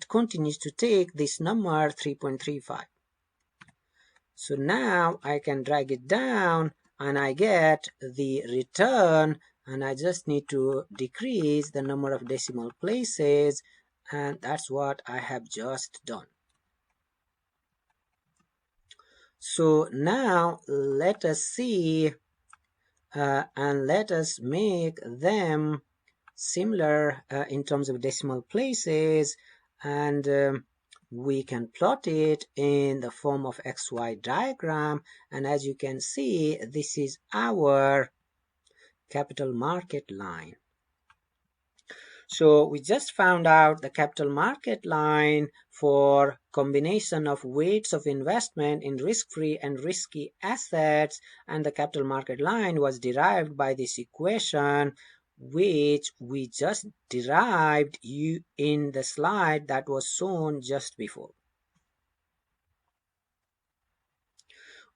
continues to take this number 3.35. So now I can drag it down and I get the return, and I just need to decrease the number of decimal places, and that's what I have just done. So now let us see and let us make them similar in terms of decimal places, and we can plot it in the form of XY diagram. And as you can see, this is our capital market line. So we just found out the capital market line for combination of weights of investment in risk-free and risky assets, and the capital market line was derived by this equation, which we just derived in the slide that was shown just before.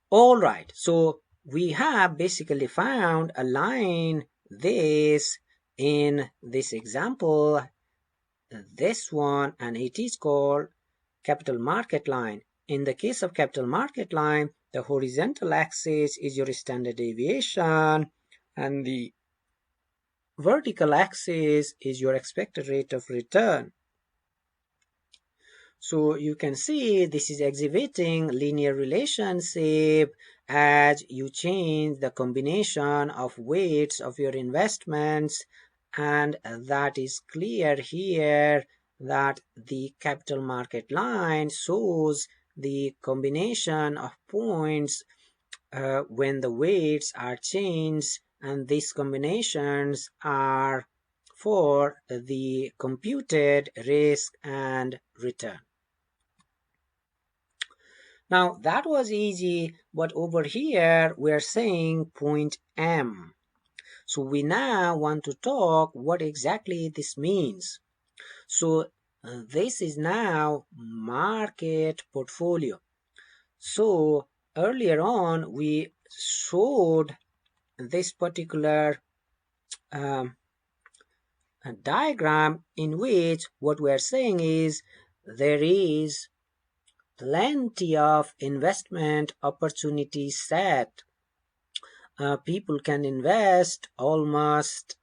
All right, so we have basically found a line this in this example, this one, and it is called capital market line. In the case of capital market line, the horizontal axis is your standard deviation, and the vertical axis is your expected rate of return. So you can see this is exhibiting linear relationship as you change the combination of weights of your investments, and that is clear here that the capital market line shows the combination of points when the weights are changed, and these combinations are for the computed risk and return. Now that was easy, but over here we're saying point M. So we now want to talk what exactly this means. So this is now market portfolio. So earlier on we showed this particular a diagram in which what we are saying is there is plenty of investment opportunity set. People can invest almost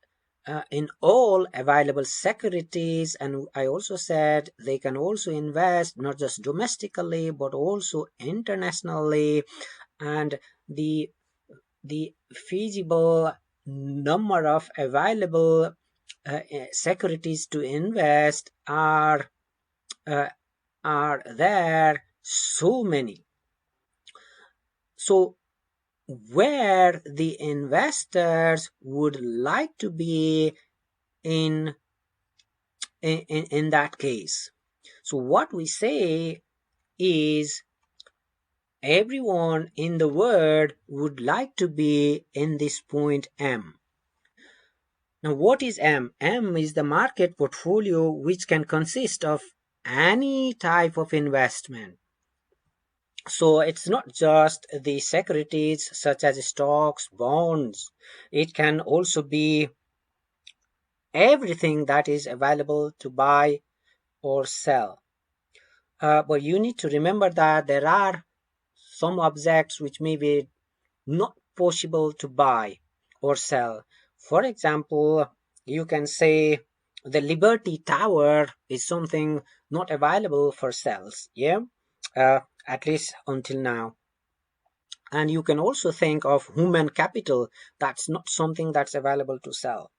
in all available securities, and I also said they can also invest not just domestically but also internationally, and the feasible number of available securities to invest uh, are there so many. So where the investors would like to be in in that case. So what we say is everyone in the world would like to be in this point M. Now what is M? M is the market portfolio which can consist of any type of investment. So it's not just the securities such as stocks, bonds. It can also be everything that is available to buy or sell. But you need to remember that there are some objects which may be not possible to buy or sell. For example, you can say the Liberty Tower is something not available for sales, yeah, at least until now. And you can also think of human capital. That's not something that's available to sell.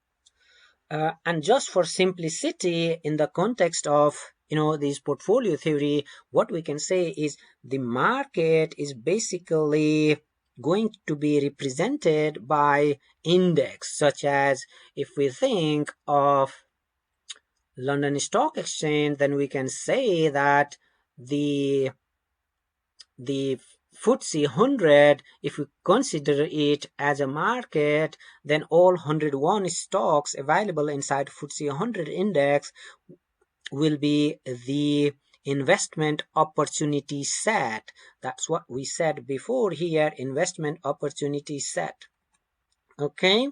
And just for simplicity in the context of this portfolio theory, what we can say is the market is basically going to be represented by index, such as if we think of London Stock Exchange, then we can say that the FTSE 100, if we consider it as a market, then all 101 stocks available inside FTSE 100 index will be the investment opportunity set. That's what we said before here, investment opportunity set. Okay?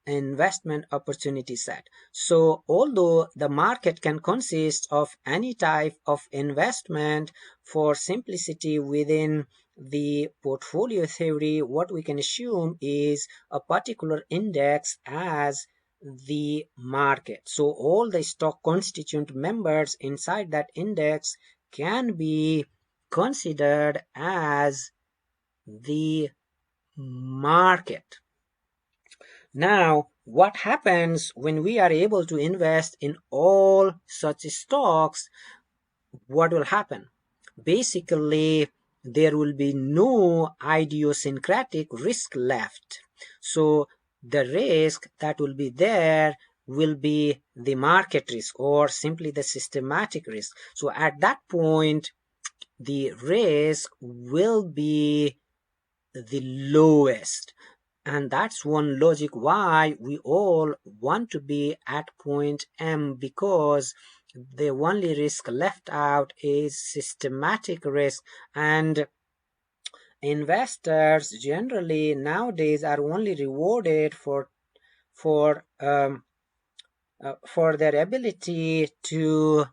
Investment opportunity set. So although the market can consist of any type of investment, for simplicity within the portfolio theory, what we can assume is a particular index as the market. So all the stock constituent members inside that index can be considered as the market. Now, what happens when we are able to invest in all such stocks? What will happen? Basically, there will be no idiosyncratic risk left. So the risk that will be there will be the market risk or simply the systematic risk. So at that point, the risk will be the lowest. And that's one logic why we all want to be at point M, because the only risk left out is systematic risk, and investors generally nowadays are only rewarded for their ability to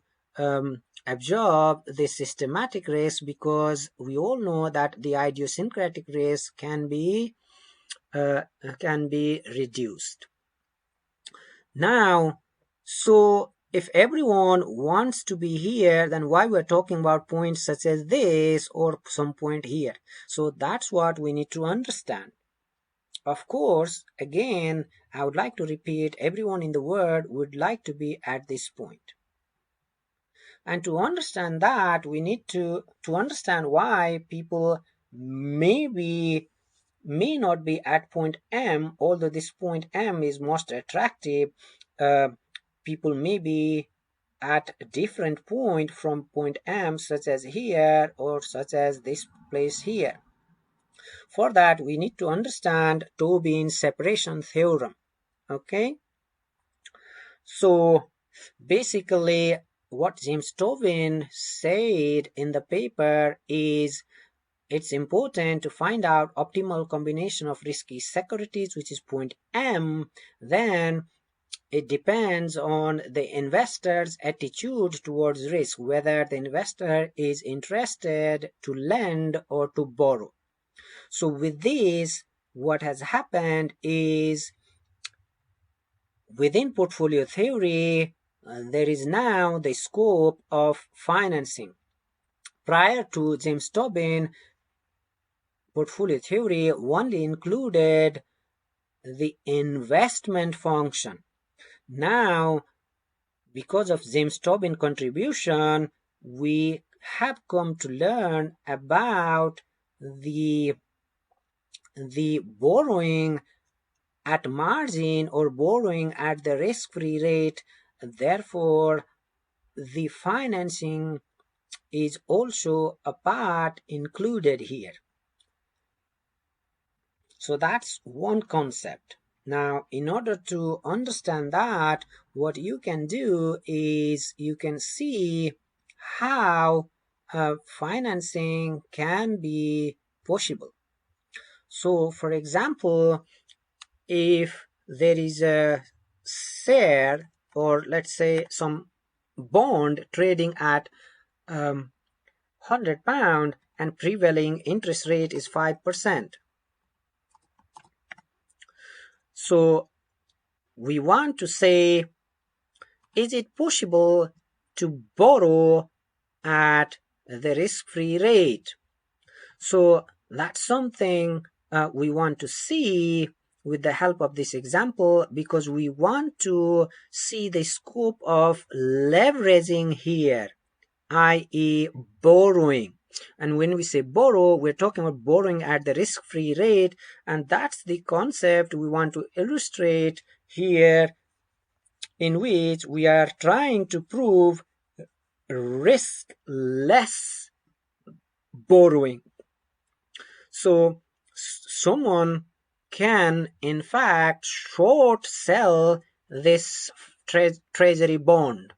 absorb the systematic risk, because we all know that the idiosyncratic risk can be reduced. Now, so if everyone wants to be here, then why we're talking about points such as this or some point here? So that's what we need to understand. Of course, again, I would like to repeat, everyone in the world would like to be at this point. And to understand that, we need to understand why people may not be at point M, although this point M is most attractive. People may be at a different point from point M, such as here or such as this place here. For that, we need to understand Tobin's separation theorem. Okay? So basically, what James Tobin said in the paper is it's important to find out optimal combination of risky securities, which is point M. Then It depends on the investor's attitude towards risk, whether the investor is interested to lend or to borrow. So with this, what has happened is within portfolio theory, there is now the scope of financing. Prior to James Tobin, portfolio theory only included the investment function. Now, because of James Tobin contribution, we have come to learn about the borrowing at margin or borrowing at the risk-free rate. Therefore, the financing is also a part included here. So that's one concept. Now, in order to understand that, what you can do is you can see how financing can be possible. So, for example, if there is a share, or let's say some bond trading at £100 and prevailing interest rate is 5%. So we want to say, is it possible to borrow at the risk-free rate? So that's something we want to see with the help of this example, because we want to see the scope of leveraging here, i.e. borrowing. And when we say borrow, we're talking about borrowing at the risk-free rate, and that's the concept we want to illustrate here, in which we are trying to prove riskless borrowing. So someone can in fact short sell this treasury bond.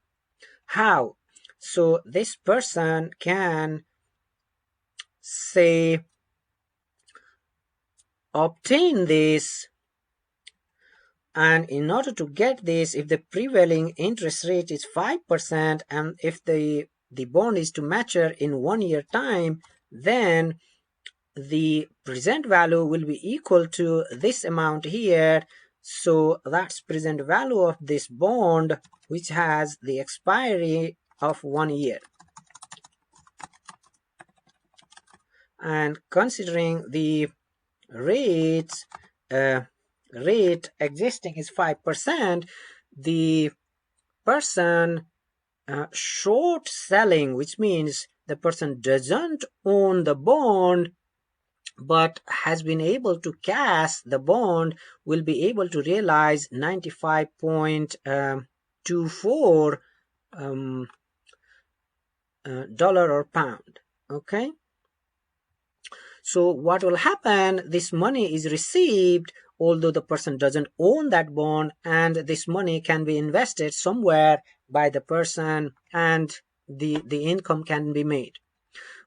How? So this person can say obtain this, and in order to get this, if the prevailing interest rate is 5% and if the bond is to mature in 1 year time, then the present value will be equal to this amount here. So that's present value of this bond, which has the expiry of 1 year. And considering the rate existing is 5%, the person short selling, which means the person doesn't own the bond but has been able to cash the bond, will be able to realize 95.24 dollar or pound. Okay, so what will happen, this money is received although the person doesn't own that bond, and this money can be invested somewhere by the person and the income can be made.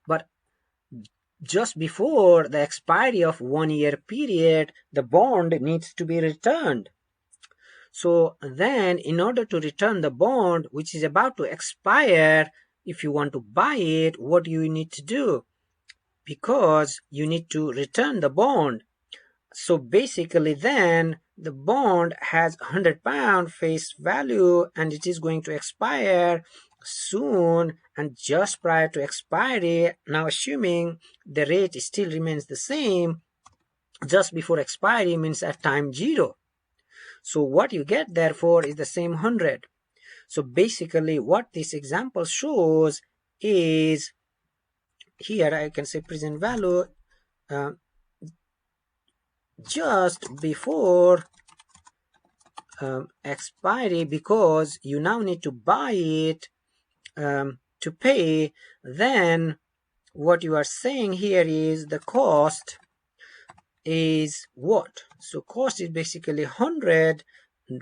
But just before the expiry of 1 year period, the bond needs to be returned. So then in order to return the bond, which is about to expire, if you want to buy it, what do you need to do? Because you need to return the bond. So basically then the bond has £100 face value and it is going to expire soon, and just prior to expiry, now assuming the rate still remains the same, just before expiry means at time 0. So what you get therefore is the same 100. So basically what this example shows is, here I can say present value just before expiry, because you now need to buy it to pay. Then what you are saying here is the cost is what? So cost is basically 100,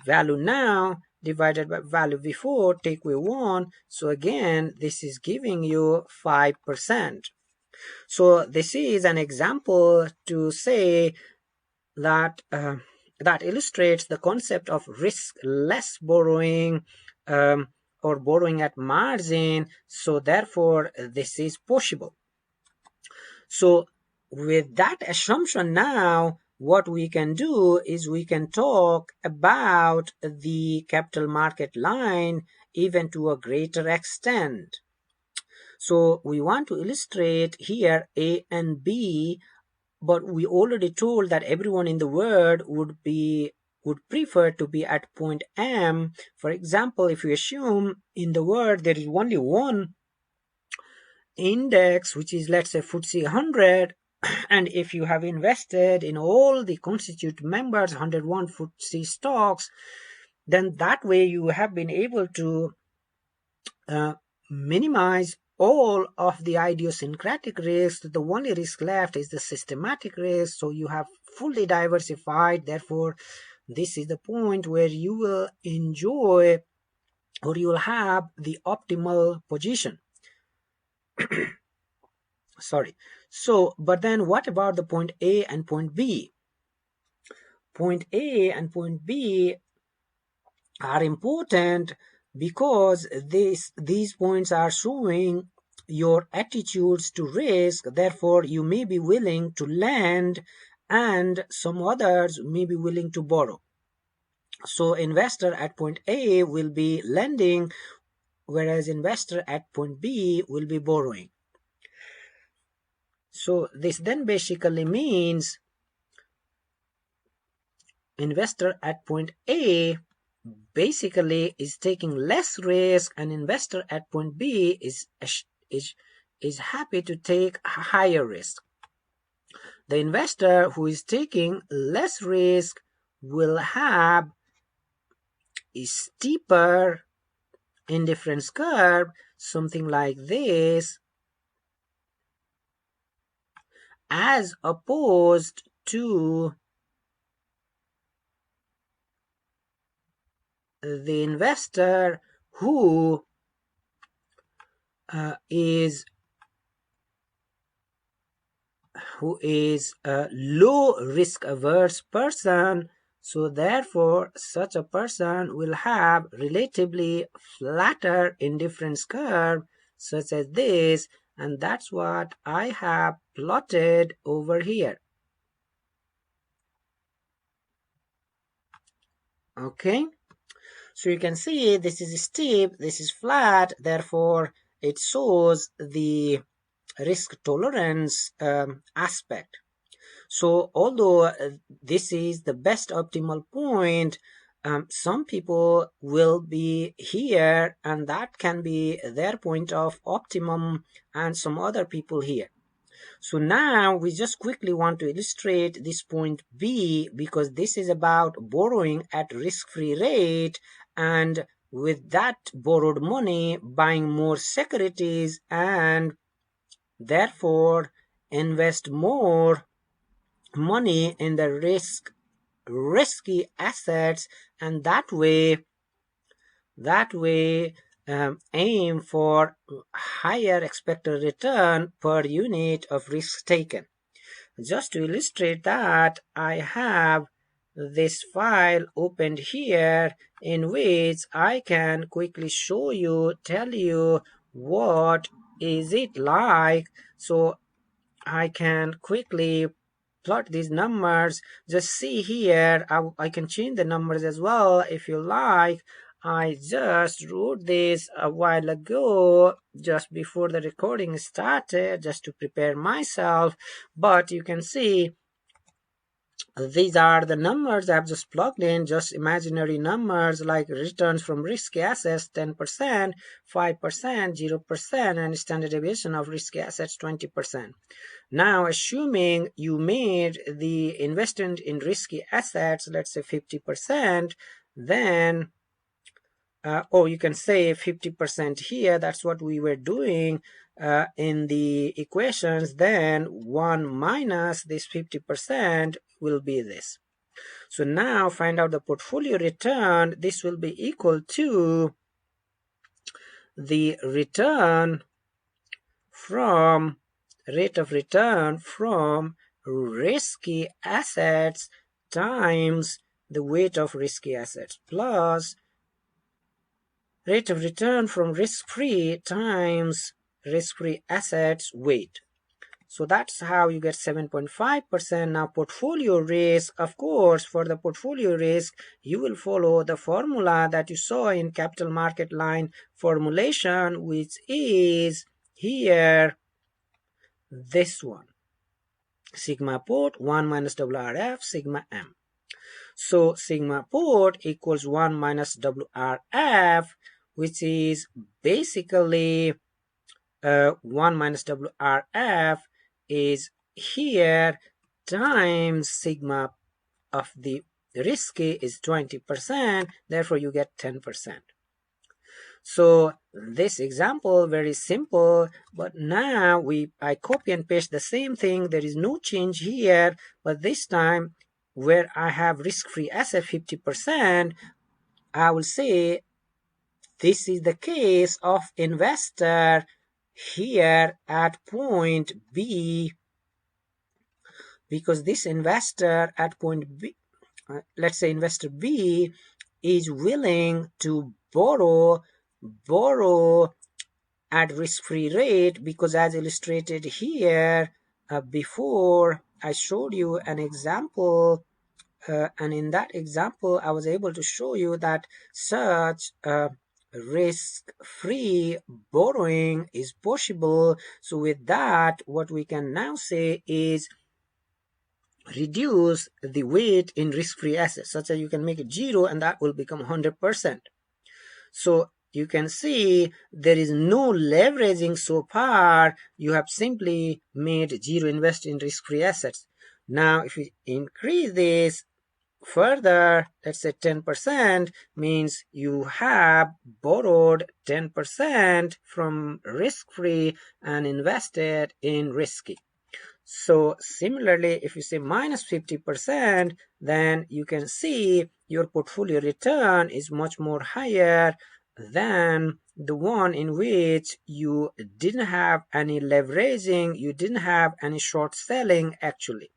value now divided by value before, take away 1. So again, this is giving you 5%. So this is an example to say that that illustrates the concept of risk less borrowing, or borrowing at margin. So therefore this is possible. So with that assumption, now what we can do is we can talk about the capital market line even to a greater extent. So we want to illustrate here A and B, but we already told that everyone in the world would prefer to be at point M. For example, if we assume in the world there is only one index, which is, let's say, FTSE 100, and if you have invested in all the constituent members 101 FTSE stocks, then that way you have been able to minimize all of the idiosyncratic risks. The only risk left is the systematic risk, so you have fully diversified. Therefore this is the point where you will enjoy, or you will have the optimal position. Sorry. So, but then what about the point A and point B? Point A and point B are important because these points are showing your attitudes to risk. Therefore you may be willing to lend and some others may be willing to borrow. So investor at point A will be lending, whereas investor at point B will be borrowing. So this then basically means investor at point A basically is taking less risk, and investor at point B is happy to take higher risk. The investor who is taking less risk will have a steeper indifference curve, something like this, as opposed to the investor who is a low risk averse person. So therefore such a person will have relatively flatter indifference curve, such as this, and that's what I have plotted over here. Okay, so you can see this is steep, this is flat, therefore it shows the risk tolerance aspect. So although this is the best optimal point, some people will be here and that can be their point of optimum, and some other people here. So now we just quickly want to illustrate this point B, because this is about borrowing at risk-free rate, and with that borrowed money buying more securities and therefore invest more money in the risky assets, and that way aim for higher expected return per unit of risk taken. Just to illustrate that, I have this file opened here in which I can quickly show you, tell you what is it like. So I can quickly plot these numbers. Just see here, I can change the numbers as well if you like. I just wrote this a while ago, just before the recording started, just to prepare myself, but you can see these are the numbers I've just plugged in, just imaginary numbers like returns from risky assets 10%, 5%, 0%, and standard deviation of risky assets 20%. Now, assuming you made the investment in risky assets, let's say 50%, then, you can say 50% here, that's what we were doing in the equations, then 1 minus this 50% will be this. So now find out the portfolio return. This will be equal to the return from rate of return from risky assets times the weight of risky assets plus rate of return from risk-free times risk-free assets weight. So that's how you get 7.5%. Now portfolio risk, of course, for the portfolio risk, you will follow the formula that you saw in capital market line formulation, which is here, this one. Sigma port 1 minus WRF sigma M. So sigma port equals 1 minus WRF, which is basically 1 minus WRF is here times sigma of the risky is 20%, therefore you get 10%. So this example very simple, but now I copy and paste the same thing. There is no change here, but this time where I have risk-free asset 50%, I will say this is the case of investor here at point B, because this investor at point B, let's say investor B is willing to borrow at risk-free rate, because as illustrated here before, I showed you an example, and in that example I was able to show you that such risk-free borrowing is possible. So with that, what we can now say is reduce the weight in risk-free assets, such that you can make it 0 and that will become 100%. So you can see there is no leveraging so far. You have simply made 0 invest in risk-free assets. Now if we increase this further, let's say 10%, means you have borrowed 10% from risk-free and invested in risky. So similarly, if you say minus 50%, then you can see your portfolio return is much more higher than the one in which you didn't have any leveraging, you didn't have any short selling actually.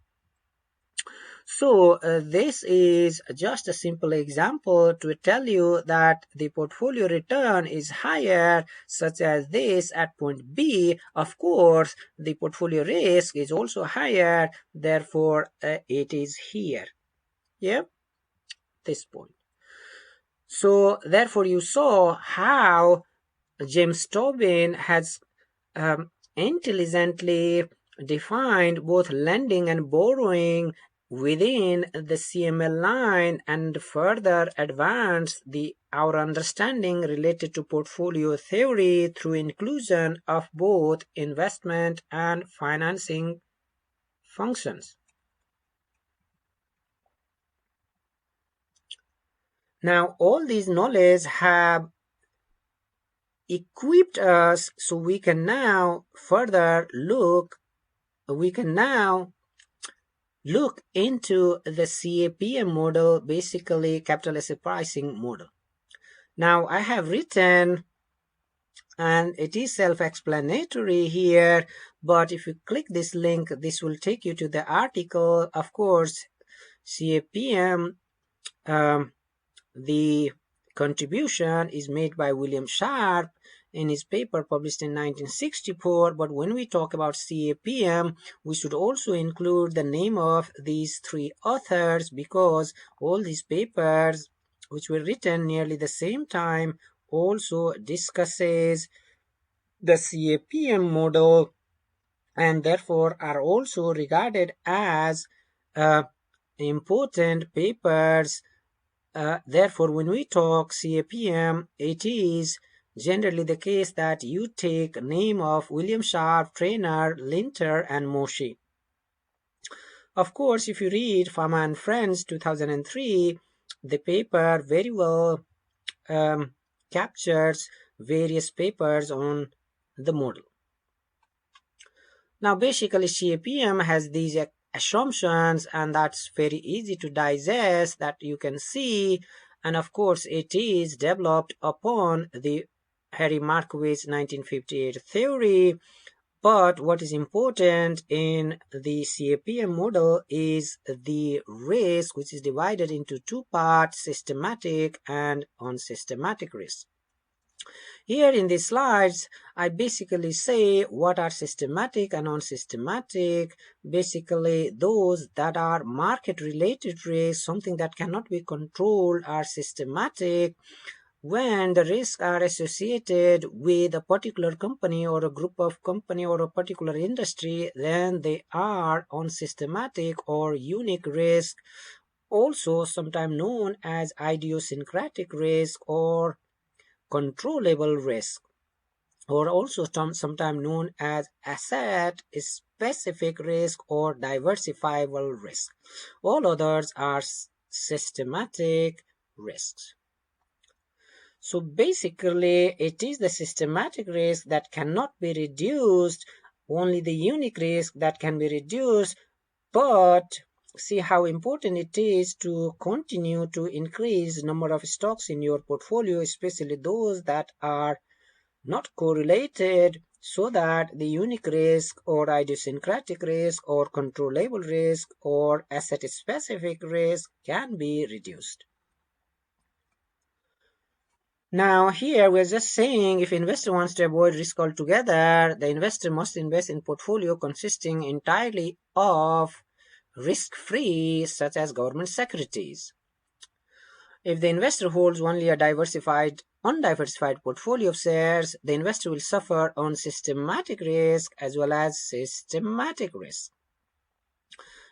So this is just a simple example to tell you that the portfolio return is higher, such as this at point B. Of course, the portfolio risk is also higher, therefore it is here. Yeah, this point. So therefore you saw how James Tobin has intelligently defined both lending and borrowing within the CML line and further advanced our understanding related to portfolio theory through inclusion of both investment and financing functions. Now all these knowledge have equipped us so we can now further look into the CAPM model, basically capital asset pricing model. Now I have written, and it is self-explanatory here, but if you click this link, this will take you to the article. Of course, CAPM, the contribution is made by William Sharpe in his paper published in 1964, but when we talk about CAPM, we should also include the name of these 3 authors, because all these papers, which were written nearly the same time, also discusses the CAPM model and therefore are also regarded as important papers. Therefore, when we talk CAPM, it is generally the case that you take name of William Sharpe, Traynor, Linter, and Moshe. Of course, if you read Fama and Friends 2003, the paper very well captures various papers on the model. Now, basically, CAPM has these assumptions, and that's very easy to digest, that you can see, and of course it is developed upon the Harry Markowitz 1958 theory, But what is important in the CAPM model is the risk, which is divided into two parts, systematic and unsystematic risk. Here in these slides, I basically say what are systematic and unsystematic. Basically, those that are market-related risks, something that cannot be controlled, are systematic. When the risks are associated with a particular company or a group of company or a particular industry, then they are unsystematic or unique risk, also sometimes known as idiosyncratic risk or controllable risk, or also sometimes known as asset specific risk or diversifiable risk. All others are systematic risks. So basically, it is the systematic risk that cannot be reduced, only the unique risk that can be reduced. But see how important it is to continue to increase number of stocks in your portfolio, especially those that are not correlated, so that the unique risk or idiosyncratic risk or controllable risk or asset specific risk can be reduced. Now here we're just saying if investor wants to avoid risk altogether, the investor must invest in portfolio consisting entirely of risk-free, such as government securities. If the investor holds only a undiversified portfolio of shares, the investor will suffer on systematic risk as well as systematic risk.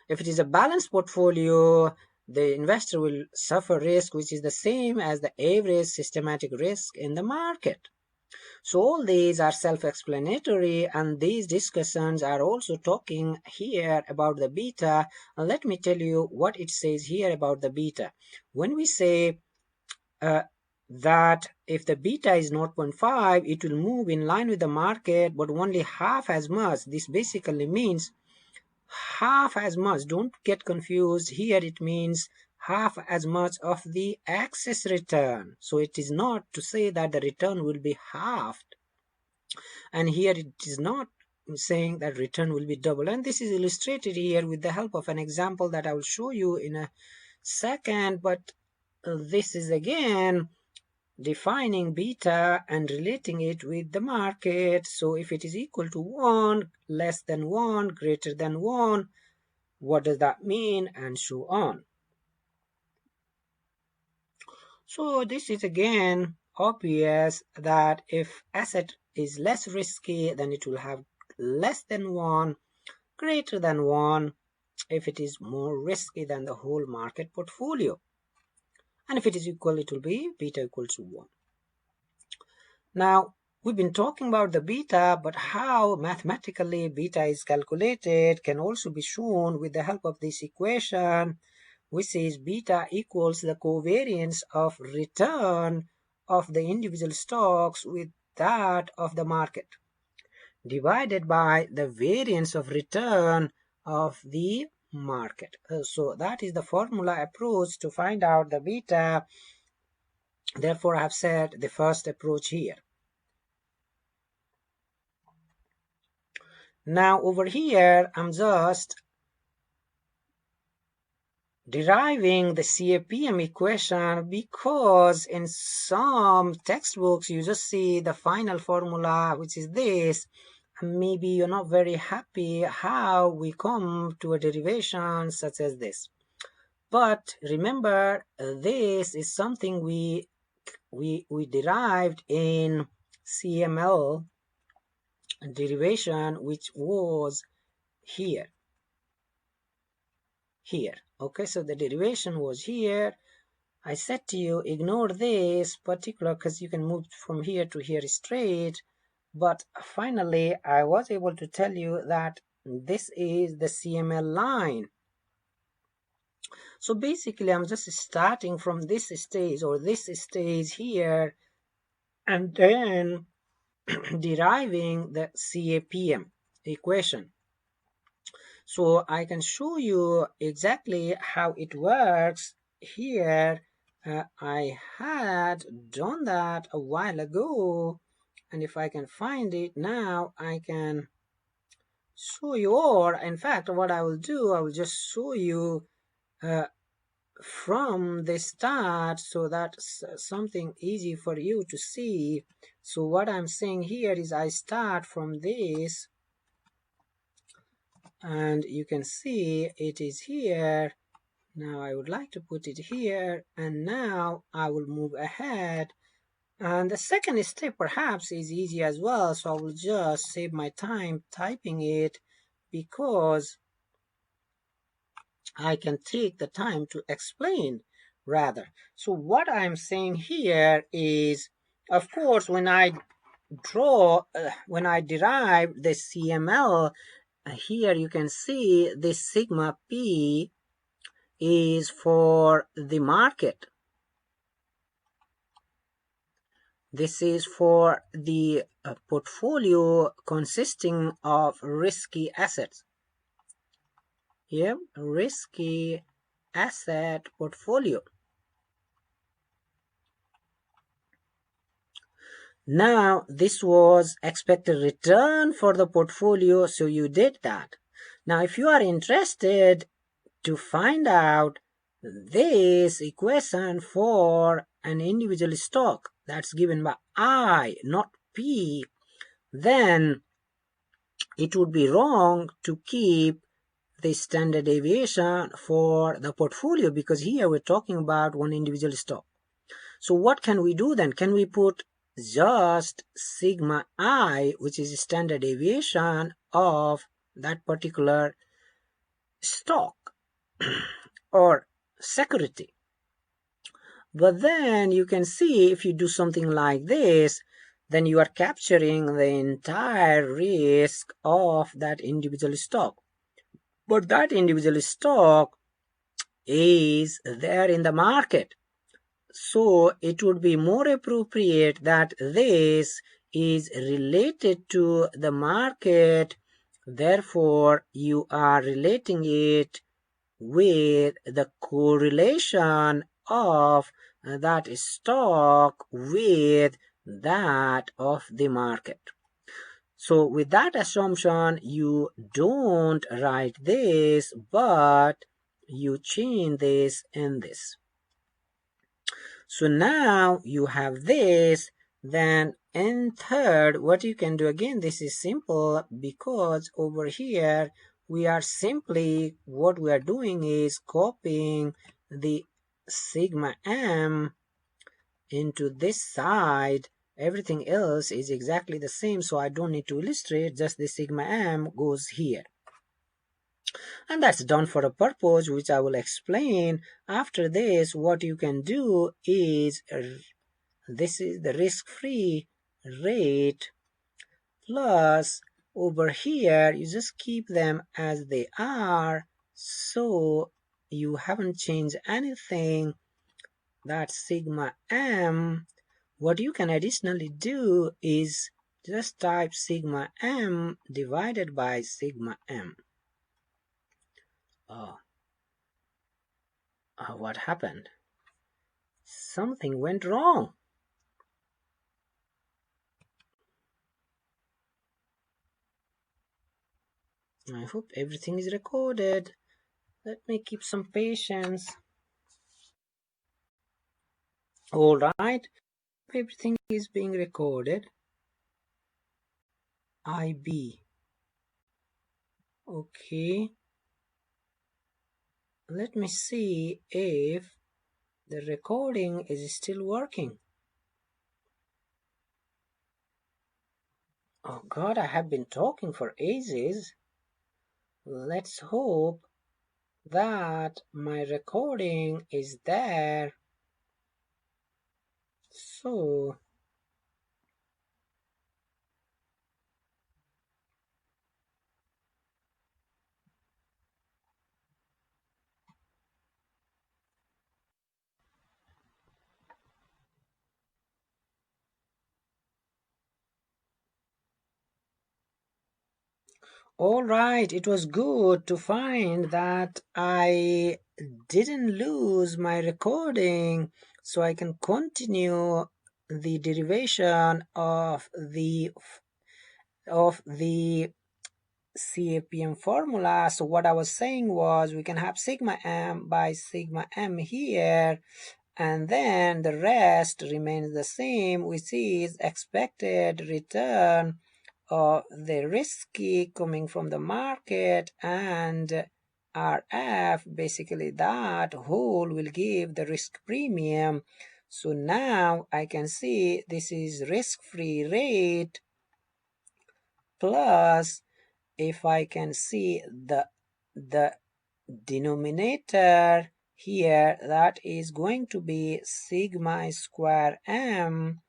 If it is a balanced portfolio, the investor will suffer risk which is the same as the average systematic risk in the market. So all these are self-explanatory, and these discussions are also talking here about the beta. Let me tell you what it says here about the beta. When we say that if the beta is 0.5, it will move in line with the market, but only half as much. This basically means half as much. Don't get confused. Here it means half as much of the excess return. So it is not to say that the return will be halved. And here it is not saying that return will be double. And this is illustrated here with the help of an example that I will show you in a second. But this is again defining beta and relating it with the market. So if it is equal to 1, less than 1, greater than 1, what does that mean, and so on. So this is again obvious that if asset is less risky, then it will have less than 1, greater than 1 if it is more risky than the whole market portfolio. And if it is equal, it will be beta equals to 1. Now, we've been talking about the beta, but how mathematically beta is calculated can also be shown with the help of this equation, which is beta equals the covariance of return of the individual stocks with that of the market, divided by the variance of return of the market. So that is the formula approach to find out the beta. Therefore, I have said the first approach here. Now over here, I'm just deriving the CAPM equation because in some textbooks you just see the final formula, which is this. Maybe you're not very happy how we come to a derivation such as this. But remember, this is something we derived in CML derivation, which was here. Okay, so the derivation was here. I said to you, ignore this particular because you can move from here to here straight. But finally, I was able to tell you that this is the CML line. So basically, I'm just starting from this stage or this stage here and then deriving the CAPM equation. So I can show you exactly how it works here. I had done that a while ago, and if I can find it now, I can show you, or in fact what I will do, I will just show you uh, from the start so that's something easy for you to see. So what I'm saying here is I start from this, and you can see it is here. Now I would like to put it here, and now I will move ahead. And the second step perhaps is easy as well, so I will just save my time typing it because I can take the time to explain rather. So what I'm saying here is, of course, when I derive the CML, here you can see this sigma P is for the market. This is for the portfolio consisting of risky assets. Here, risky asset portfolio. Now, this was expected return for the portfolio, so you did that. Now, if you are interested to find out this equation for an individual stock that's given by I, not P, then it would be wrong to keep the standard deviation for the portfolio because here we're talking about one individual stock. So what can we do then? Can we put just sigma I, which is standard deviation of that particular stock or security? But then you can see if you do something like this, then you are capturing the entire risk of that individual stock. But that individual stock is there in the market. So it would be more appropriate that this is related to the market. Therefore, you are relating it with the correlation of that stock with that of the market. So with that assumption, you don't write this, but you change this and this. So now you have this. Then in third, what you can do, again, this is simple because over here we are simply, what we are doing is copying the sigma m into this side. Everything else is exactly the same, so I don't need to illustrate, just the sigma m goes here. And that's done for a purpose which I will explain. After this, what you can do is, this is the risk-free rate plus over here, you just keep them as they are, so you haven't changed anything. That's sigma m. What you can additionally do is just type sigma m divided by sigma m. What happened? Something went wrong. I hope everything is recorded. Let me keep some patience. All right, everything is being recorded. IB. Okay. Let me see if the recording is still working. Oh God, I have been talking for ages. Let's hope that my recording is there. So all right, it was good to find that I didn't lose my recording, so I can continue the derivation of the CAPM formula. So what I was saying was we can have sigma m by sigma m here, and then the rest remains the same, which is expected return of the risky coming from the market, and RF, basically that whole will give the risk premium. So now I can see this is risk-free rate plus, if I can see the denominator here, that is going to be sigma square m,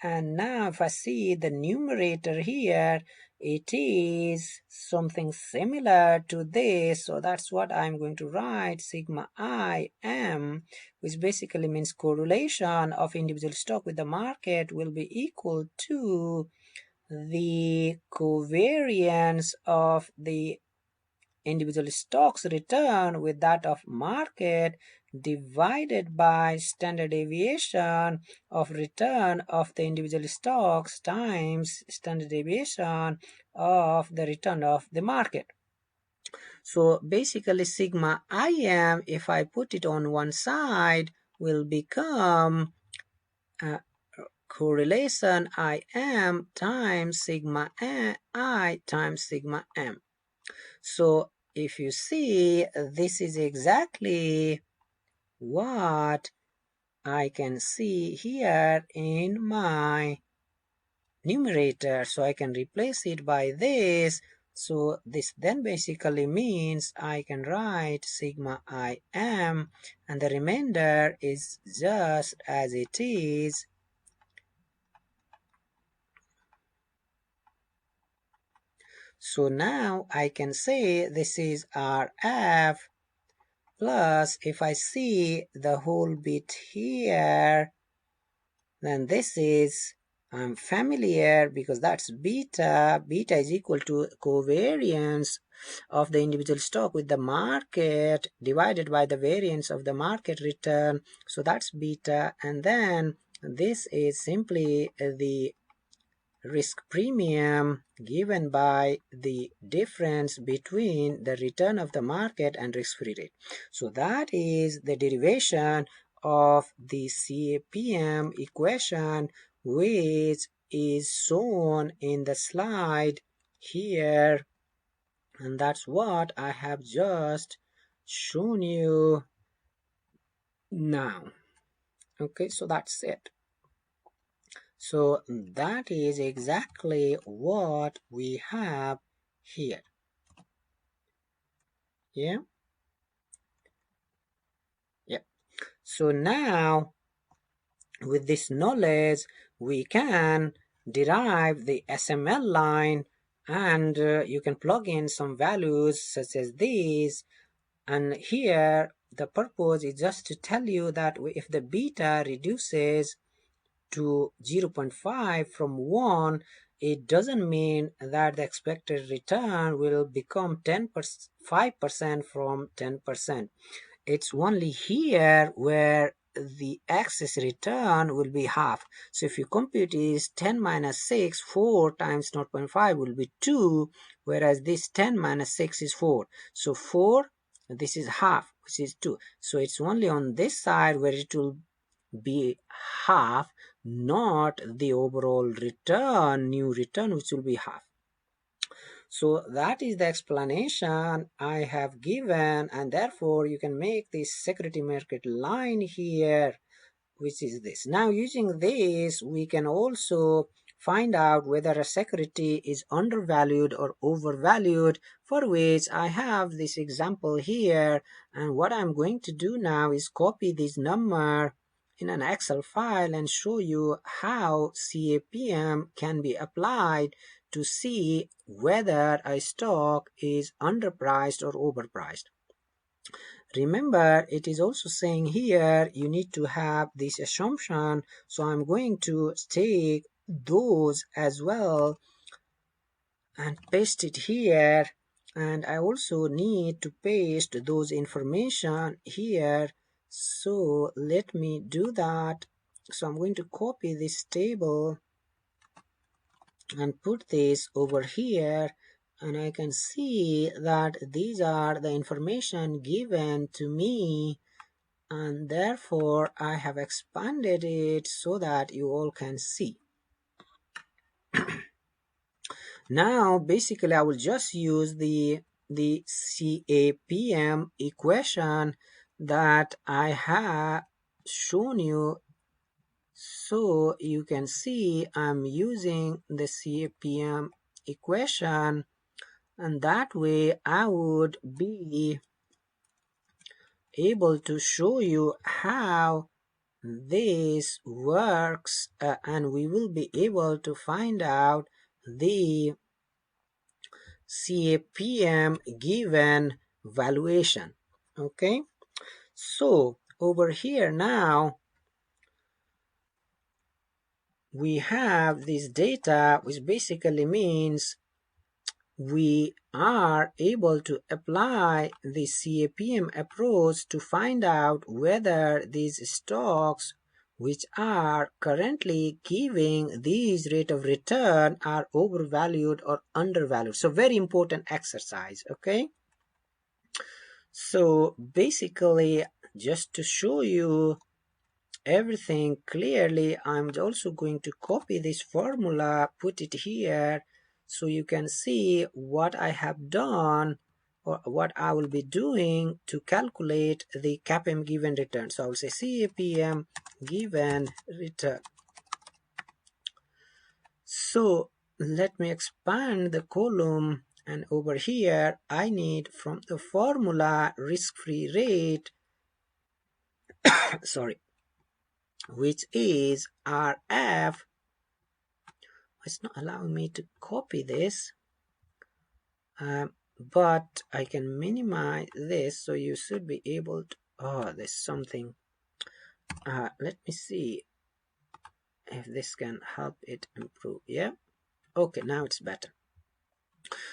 and now if I see the numerator here, it is something similar to this, so that's what I'm going to write, sigma I m, which basically means correlation of individual stock with the market will be equal to the covariance of the individual stocks return with that of market divided by standard deviation of return of the individual stocks times standard deviation of the return of the market. So basically sigma im, if I put it on one side, will become correlation im times sigma I times sigma m. So if you see, this is exactly what I can see here in my numerator. So I can replace it by this. So this then basically means I can write sigma im, and the remainder is just as it is. So now I can say this is RF plus, if I see the whole bit here, then this is, I'm familiar because that's beta. Beta is equal to covariance of the individual stock with the market divided by the variance of the market return. So that's beta, and then this is simply the risk premium given by the difference between the return of the market and risk-free rate. So that is the derivation of the CAPM equation, which is shown in the slide here, and that's what I have just shown you now. Okay, so that's it. So that is exactly what we have here. Yeah. So now with this knowledge we can derive the CML line, and you can plug in some values such as these, and here the purpose is just to tell you that if the beta reduces to 0.5 from 1, it doesn't mean that the expected return will become 5% from 10%. It's only here where the excess return will be half. So if you compute is 10 minus 6, 4 times 0.5 will be 2, whereas this 10 minus 6 is 4. So 4, this is half, which is 2. So it's only on this side where it will be half, not the overall return, new return, which will be half. So that is the explanation I have given, and therefore you can make this security market line here, which is this. Now using this we can also find out whether a security is undervalued or overvalued, for which I have this example here, and what I'm going to do now is copy this number in an Excel file and show you how CAPM can be applied to see whether a stock is underpriced or overpriced. Remember, it is also saying here you need to have this assumption, so I'm going to take those as well and paste it here, and I also need to paste those information here. So let me do that. So I'm going to copy this table and put this over here, and I can see that these are the information given to me, and therefore I have expanded it so that you all can see. Now basically I will just use the CAPM equation that I have shown you, so you can see I'm using the CAPM equation, and that way I would be able to show you how this works, and we will be able to find out the CAPM given valuation. Okay, so over here now we have this data, which basically means we are able to apply the CAPM approach to find out whether these stocks which are currently giving these rate of return are overvalued or undervalued. So very important exercise. Okay, so basically just to show you everything clearly, I'm also going to copy this formula, put it here, so you can see what I have done or what I will be doing to calculate the CAPM given return. So I will say CAPM given return. So let me expand the column, and over here I need from the formula risk-free rate sorry, which is RF. It's not allowing me to copy this, but I can minimize this, so you should be able to, oh, there's something, let me see if this can help it improve. Yeah, okay, now it's better.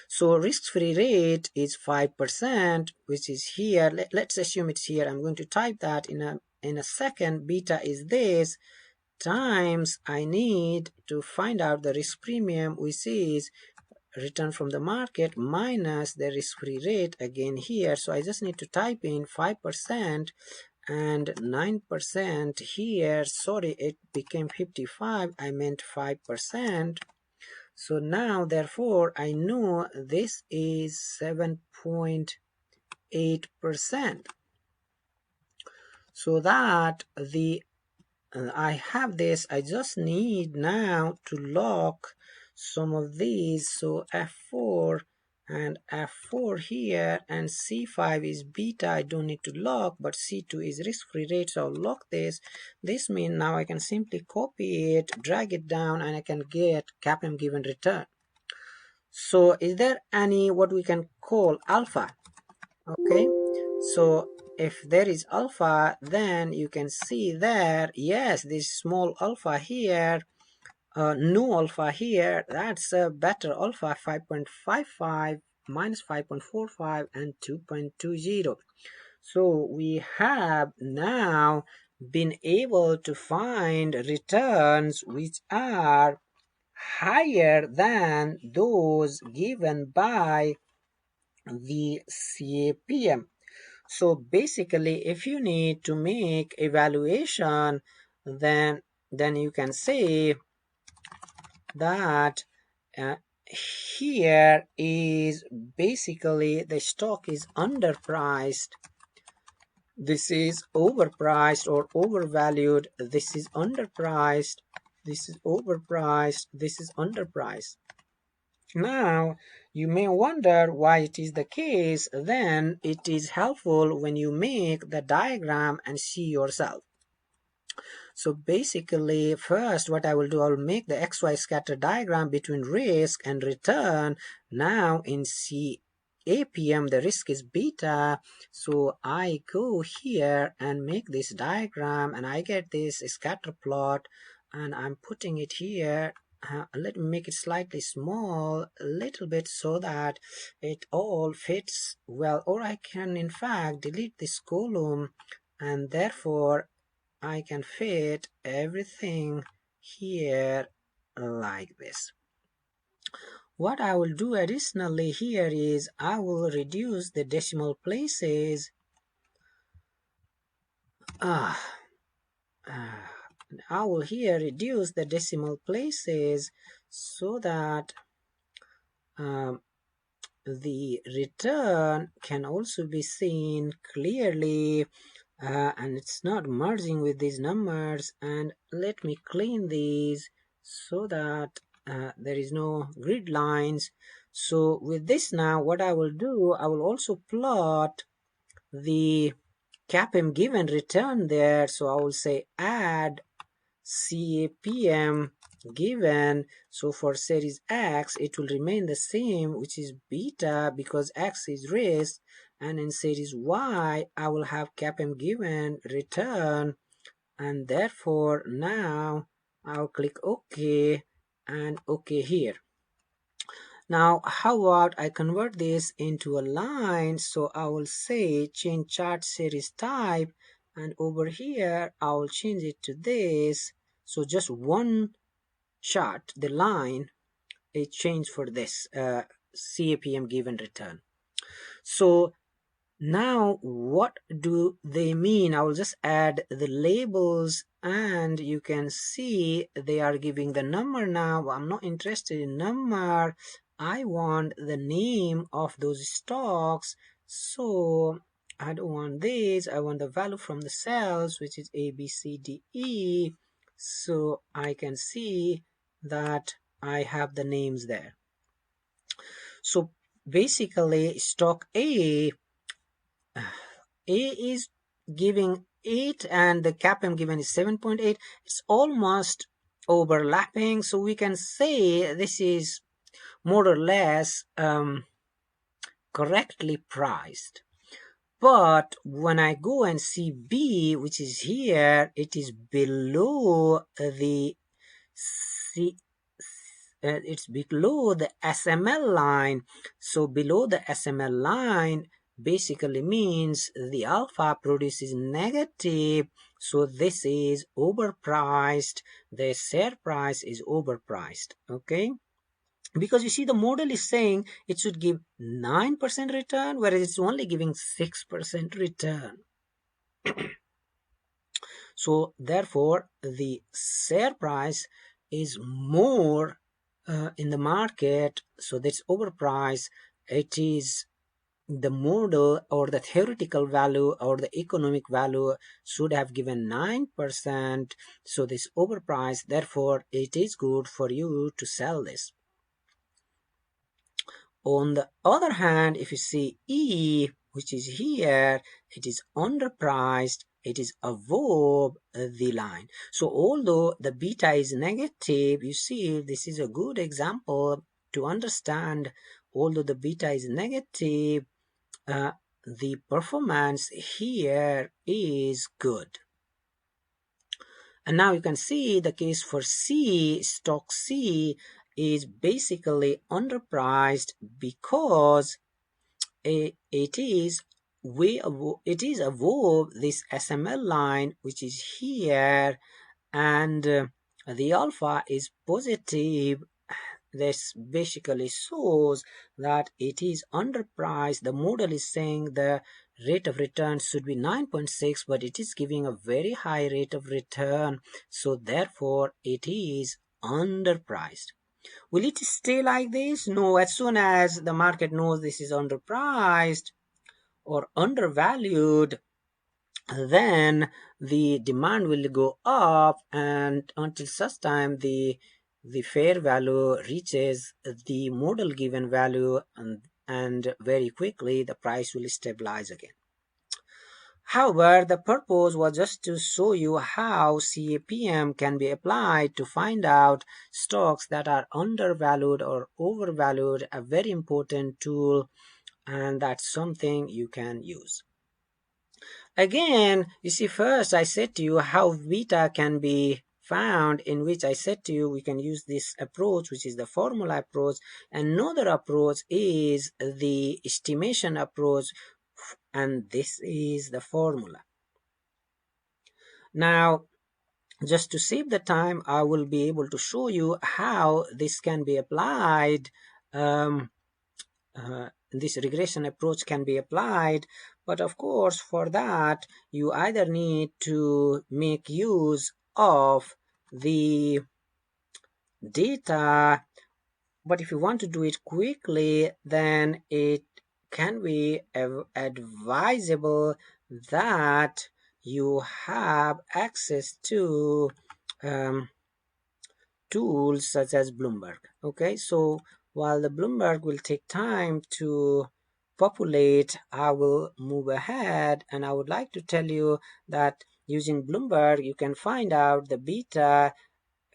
So risk-free rate is 5%, which is here. Let's assume it's here. I'm going to type that in a second. Beta is this times I need to find out the risk premium, which is return from the market minus the risk-free rate again here. So I just need to type in 5% and 9% here. Sorry, it became 55. I meant 5%. So now therefore I know this is 7.8%. So that the I have this, I just need now to lock some of these. So F4 and F4 here, and C5 is beta, I don't need to lock, but C2 is risk-free rate, so I'll lock this. This means now I can simply copy it, drag it down, and I can get CAPM given return. So is there any what we can call alpha? Okay, so if there is alpha, then you can see there, yes, this small alpha here, no alpha here, that's a better alpha, 5.55 minus 5.45 and 2.20. So we have now been able to find returns which are higher than those given by the CAPM. So basically, if you need to make evaluation, then you can say that here is basically the stock is underpriced, this is overpriced or overvalued, this is underpriced, this is overpriced, this is underpriced. Now, you may wonder why it is the case. Then it is helpful when you make the diagram and see yourself. So basically, first what I will do, I will make the XY scatter diagram between risk and return. Now in CAPM, the risk is beta. So I go here and make this diagram, and I get this scatter plot, and I'm putting it here. Let me make it slightly small, a little bit, so that it all fits well. Or I can in fact delete this column, and therefore I can fit everything here like this. what I will do additionally here is I will reduce the decimal places. Ah, I will here reduce the decimal places so that um, the return can also be seen clearly, and it's not merging with these numbers. And let me clean these so that there is no grid lines. So with this, now what I will do, I will also plot the CAPM given return there. So I will say add CAPM given. So for series X it will remain the same, which is beta, because X is risk, and in series Y I will have CAPM given return, and therefore now I'll click OK and OK here. Now how about I convert this into a line? So I will say change chart series type, and over here I will change it to this. So just one chart, the line is changed for this CAPM given return. So now what do they mean? I will just add the labels, and you can see they are giving the number. Now I'm not interested in number, I want the name of those stocks. So I don't want this, I want the value from the cells, which is A, B, C, D, E. So I can see that I have the names there. So basically stock A is giving 8 and the CAPM given is 7.8. It's almost overlapping, so we can say this is more or less correctly priced. But when I go and see B, which is here, it is below the it's below the CML line. So below the CML line basically means the alpha produces negative. So this is overpriced. The share price is overpriced. Okay. Because you see, the model is saying it should give 9% return, whereas it's only giving 6% return. So therefore, the share price is more in the market, so that's overpriced. It is the model or the theoretical value or the economic value should have given 9%, so this overpriced, therefore it is good for you to sell this. On the other hand, if you see E, which is here, it is underpriced, it is above the line. So although the beta is negative, you see this is a good example to understand. Although the beta is negative, the performance here is good. And now you can see the case for C, stock C is basically underpriced because it is above this CML line, which is here, and the alpha is positive. This basically shows that it is underpriced. The model is saying the rate of return should be 9.6, but it is giving a very high rate of return, so therefore it is underpriced. Will it stay like this? No, as soon as the market knows this is underpriced or undervalued, then the demand will go up, and until such time the fair value reaches the model given value, and very quickly the price will stabilize again. However, the purpose was just to show you how CAPM can be applied to find out stocks that are undervalued or overvalued, a very important tool, and that's something you can use. Again, you see, first I said to you how beta can be found, in which I said to you we can use this approach, which is the formula approach. Another approach is the estimation approach, and this is the formula. Now, just to save the time, I will be able to show you how this can be applied this regression approach can be applied, but of course for that you either need to make use of the data, but if you want to do it quickly, then it can be advisable that you have access to um, tools such as Bloomberg. Okay, so while the Bloomberg will take time to populate, I will move ahead, and I would like to tell you that using Bloomberg you can find out the beta,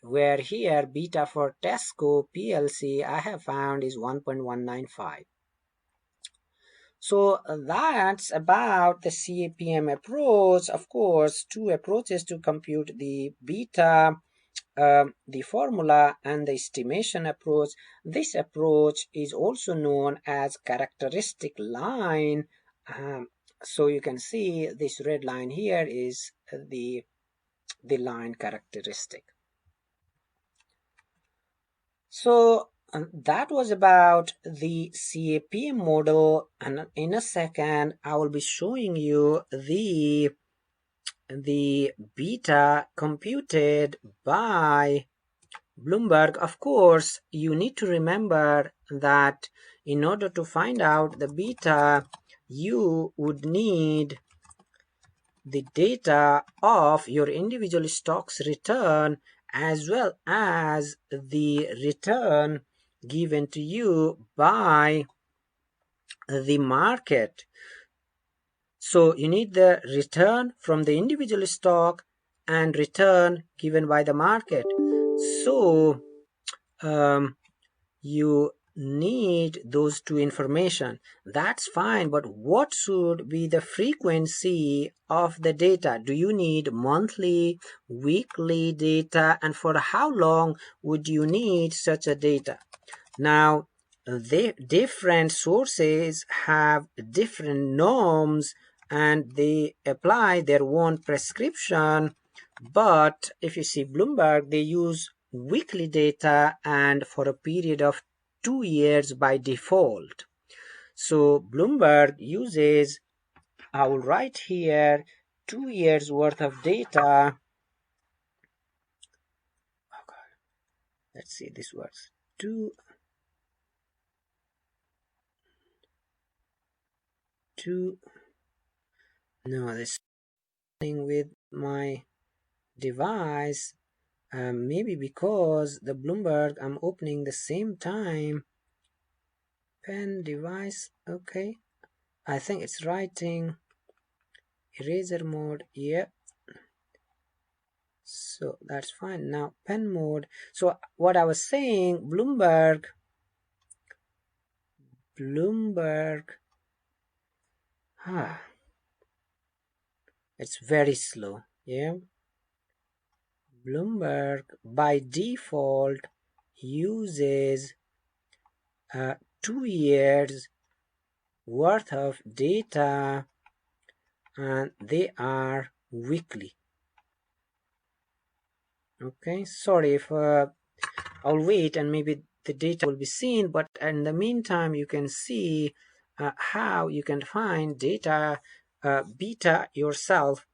where here beta for Tesco PLC I have found is 1.195. So that's about the CAPM approach. Of course, two approaches to compute the beta, the formula and the estimation approach. This approach is also known as characteristic line. So you can see this red line here is the line characteristic. So that was about the CAPM model, and in a second I will be showing you the beta computed by Bloomberg. Of course, you need to remember that in order to find out the beta, you would need the data of your individual stock's return as well as the return given to you by the market. So you need the return from the individual stock and return given by the market. So you need those two information. That's fine, but what should be the frequency of the data? Do you need monthly, weekly data, and for how long would you need such a data? Now, the different sources have different norms and they apply their own prescription. But if you see Bloomberg, they use weekly data and for a period of 2 years by default. So Bloomberg uses, I will write here, 2 years worth of data. Oh God. Let's see if this works. No, this thing with my device. Maybe because the Bloomberg I'm opening the same time. Pen device, okay. I think it's writing eraser mode, yeah. So that's fine. Now pen mode. So what I was saying, Bloomberg, it's very slow, yeah. Bloomberg by default uses 2 years worth of data and they are weekly. Okay, sorry if I'll wait and maybe the data will be seen, but in the meantime you can see how you can find data beta yourself.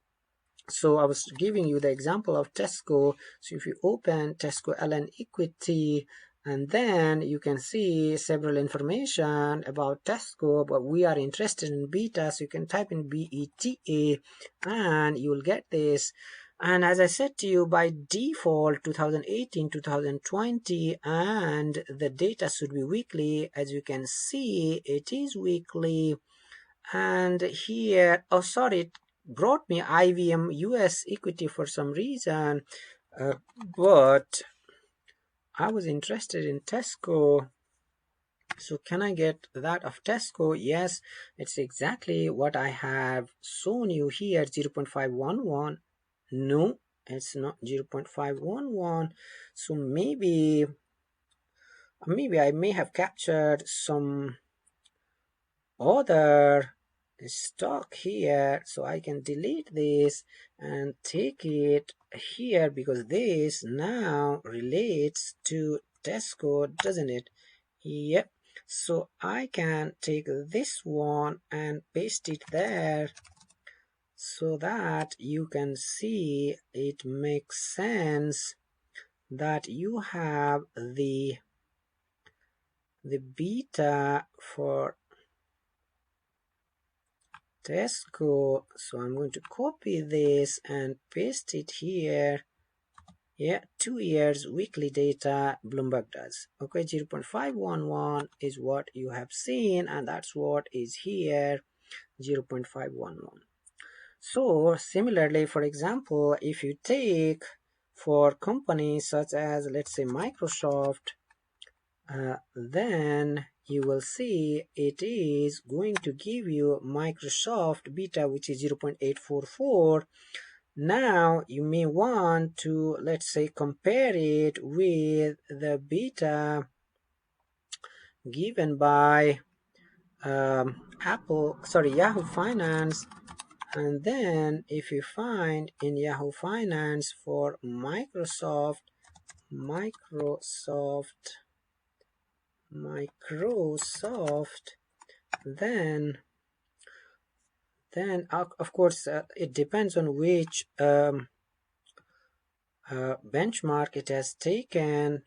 So I was giving you the example of Tesco. So if you open Tesco LN equity, and then you can see several information about Tesco, but we are interested in beta, so you can type in BETA and you will get this. And as I said to you, by default 2018 2020, and the data should be weekly. As you can see, it is weekly. And here, oh sorry, it brought me IVM US equity for some reason, but I was interested in Tesco. So can I get that of Tesco? Yes, it's exactly what I have shown you here, 0.511. No, it's not 0.511. So maybe I may have captured some other stock here, so I can delete this and take it here because this now relates to Tesco, doesn't it? Yep. So I can take this one and paste it there so that you can see it makes sense that you have the beta for Tesco. So I'm going to copy this and paste it here. Yeah, 2 years weekly data Bloomberg does. Okay, 0.511 is what you have seen, and that's what is here, 0.511. So similarly, for example, if you take for companies such as, let's say, Microsoft, then you will see it is going to give you Microsoft beta, which is 0.844. Now you may want to, let's say, compare it with the beta given by Yahoo Finance. And then if you find in Yahoo Finance for Microsoft, then of course it depends on which benchmark it has taken,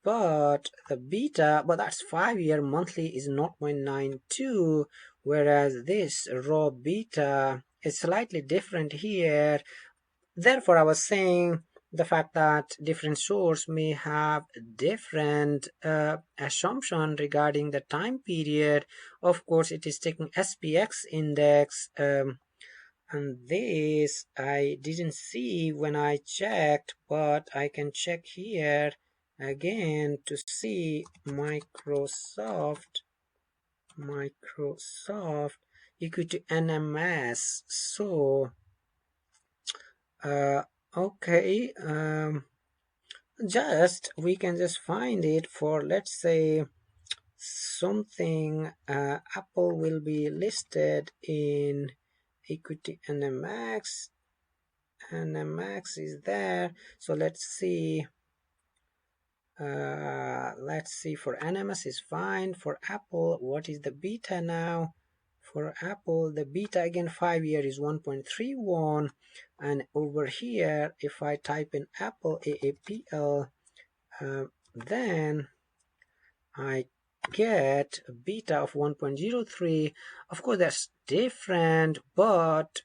but the beta, but that's 5-year monthly is 0.92, whereas this raw beta is slightly different here. Therefore, I was saying the fact that different source may have different assumption regarding the time period. Of course, it is taking SPX index, and this I didn't see when I checked, but I can check here again to see Microsoft equity NMS. So okay, just we can just find it for, let's say, something. Apple will be listed in equity NMX. NMX is there. So let's see. Let's see, for NMS is fine. For Apple, what is the beta now? For Apple, the beta again 5-year is 1.31, and over here if I type in Apple AAPL, then I get a beta of 1.03. Of course that's different, but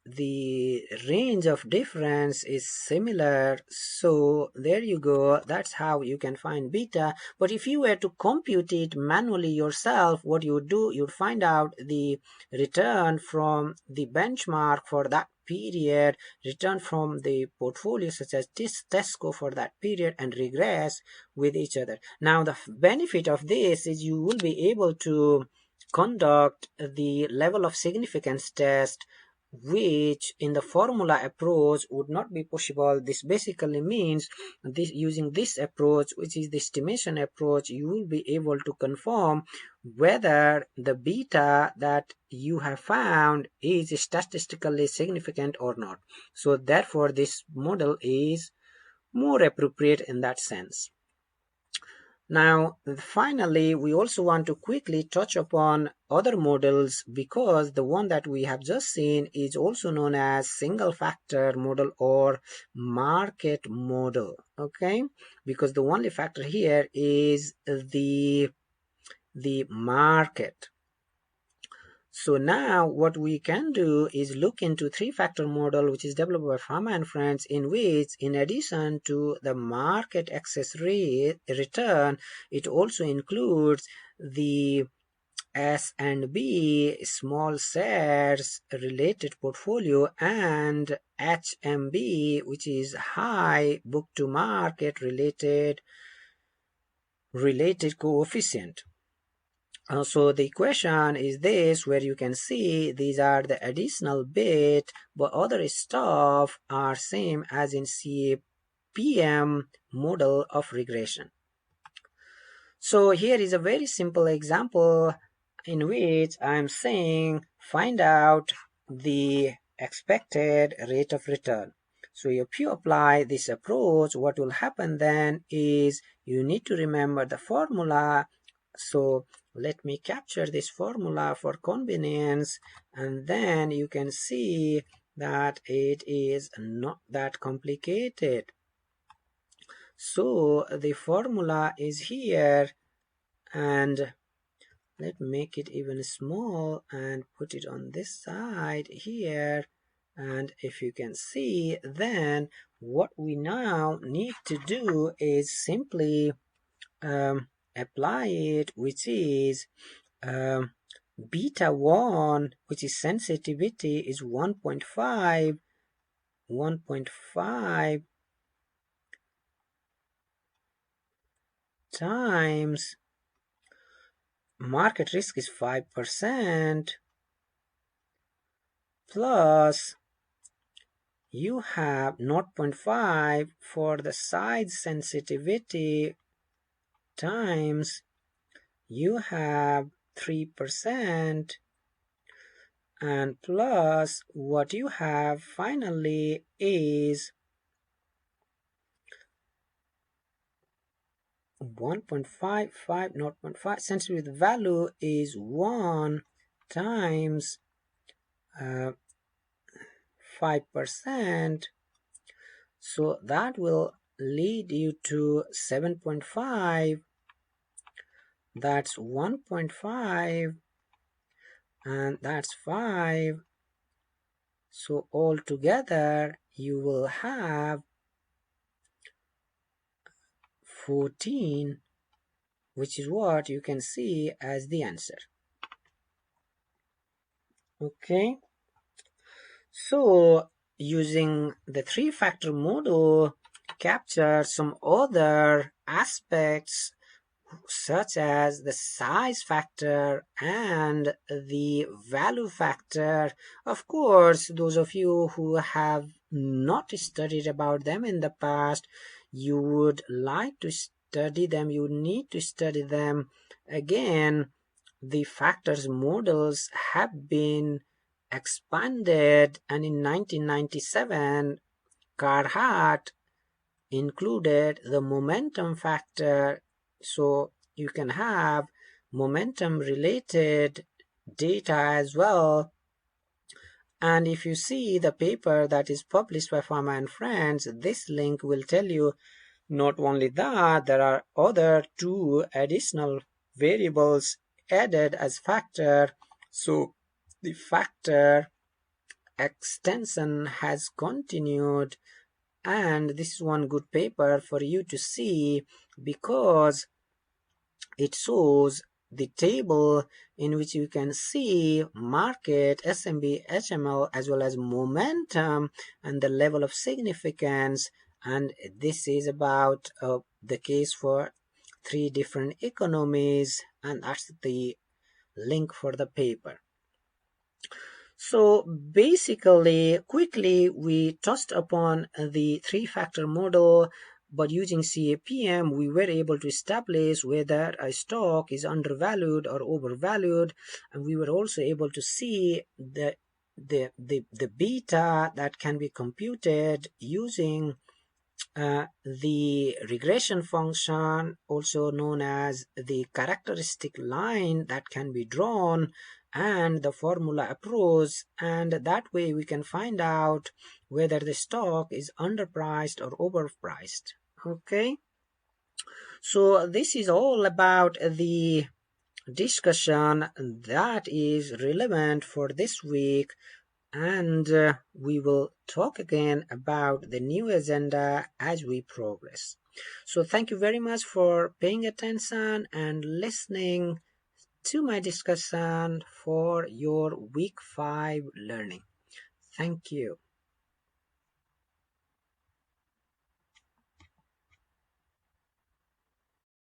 the range of difference is similar. So there you go, that's how you can find beta. But if you were to compute it manually yourself, what you would do, you'd find out the return from the benchmark for that period, return from the portfolio such as this Tesco for that period, and regress with each other. Now the benefit of this is you will be able to conduct the level of significance test, which in the formula approach would not be possible. This basically means this, using this approach, which is the estimation approach, you will be able to confirm whether the beta that you have found is statistically significant or not. So therefore this model is more appropriate in that sense. Now, finally, we also want to quickly touch upon other models, because the one that we have just seen is also known as single factor model or market model. Okay, because the only factor here is the market. So now what we can do is look into three-factor model, which is developed by Pharma and Friends, in which in addition to the market access rate return, it also includes the S and B small shares related portfolio and HMB, which is high book to market related coefficient. So the equation is this, where you can see these are the additional bit, but other stuff are same as in CAPM model of regression. So here is a very simple example in which I'm saying find out the expected rate of return. So if you apply this approach, what will happen then is you need to remember the formula. So let me capture this formula for convenience, and then you can see that it is not that complicated. So the formula is here, and let's make it even small and put it on this side here. And if you can see, then what we now need to do is simply apply it, which is beta 1, which is sensitivity, is 1.5 times market risk is 5% plus you have 0.5 for the size sensitivity times you have 3%, and plus what you have finally is 1.55, 0.5 sensitivity value is 1 times 5%, so that will lead you to 7.5. That's 1.5 and that's 5. So altogether you will have 14, which is what you can see as the answer. Okay, so using the three-factor model, capture some other aspects such as the size factor and the value factor. Of course, those of you who have not studied about them in the past, you would like to study them, you need to study them again. The factors models have been expanded, and in 1997 Carhart included the momentum factor, so you can have momentum related data as well. And if you see the paper that is published by Pharma and Friends, this link will tell you not only that, there are other 2 additional variables added as factor. So the factor extension has continued, and this is one good paper for you to see because it shows the table in which you can see market, SMB, HML, as well as momentum and the level of significance. And this is about the case for 3 different economies, and that's the link for the paper. So basically, quickly, we touched upon the three-factor model, but using CAPM, we were able to establish whether a stock is undervalued or overvalued, and we were also able to see the beta that can be computed using the regression function, also known as the characteristic line that can be drawn, and the formula approach, and that way we can find out whether the stock is underpriced or overpriced. Okay, so this is all about the discussion that is relevant for this week, and we will talk again about the new agenda as we progress. So thank you very much for paying attention and listening to my discussion for your week 5 learning. Thank you.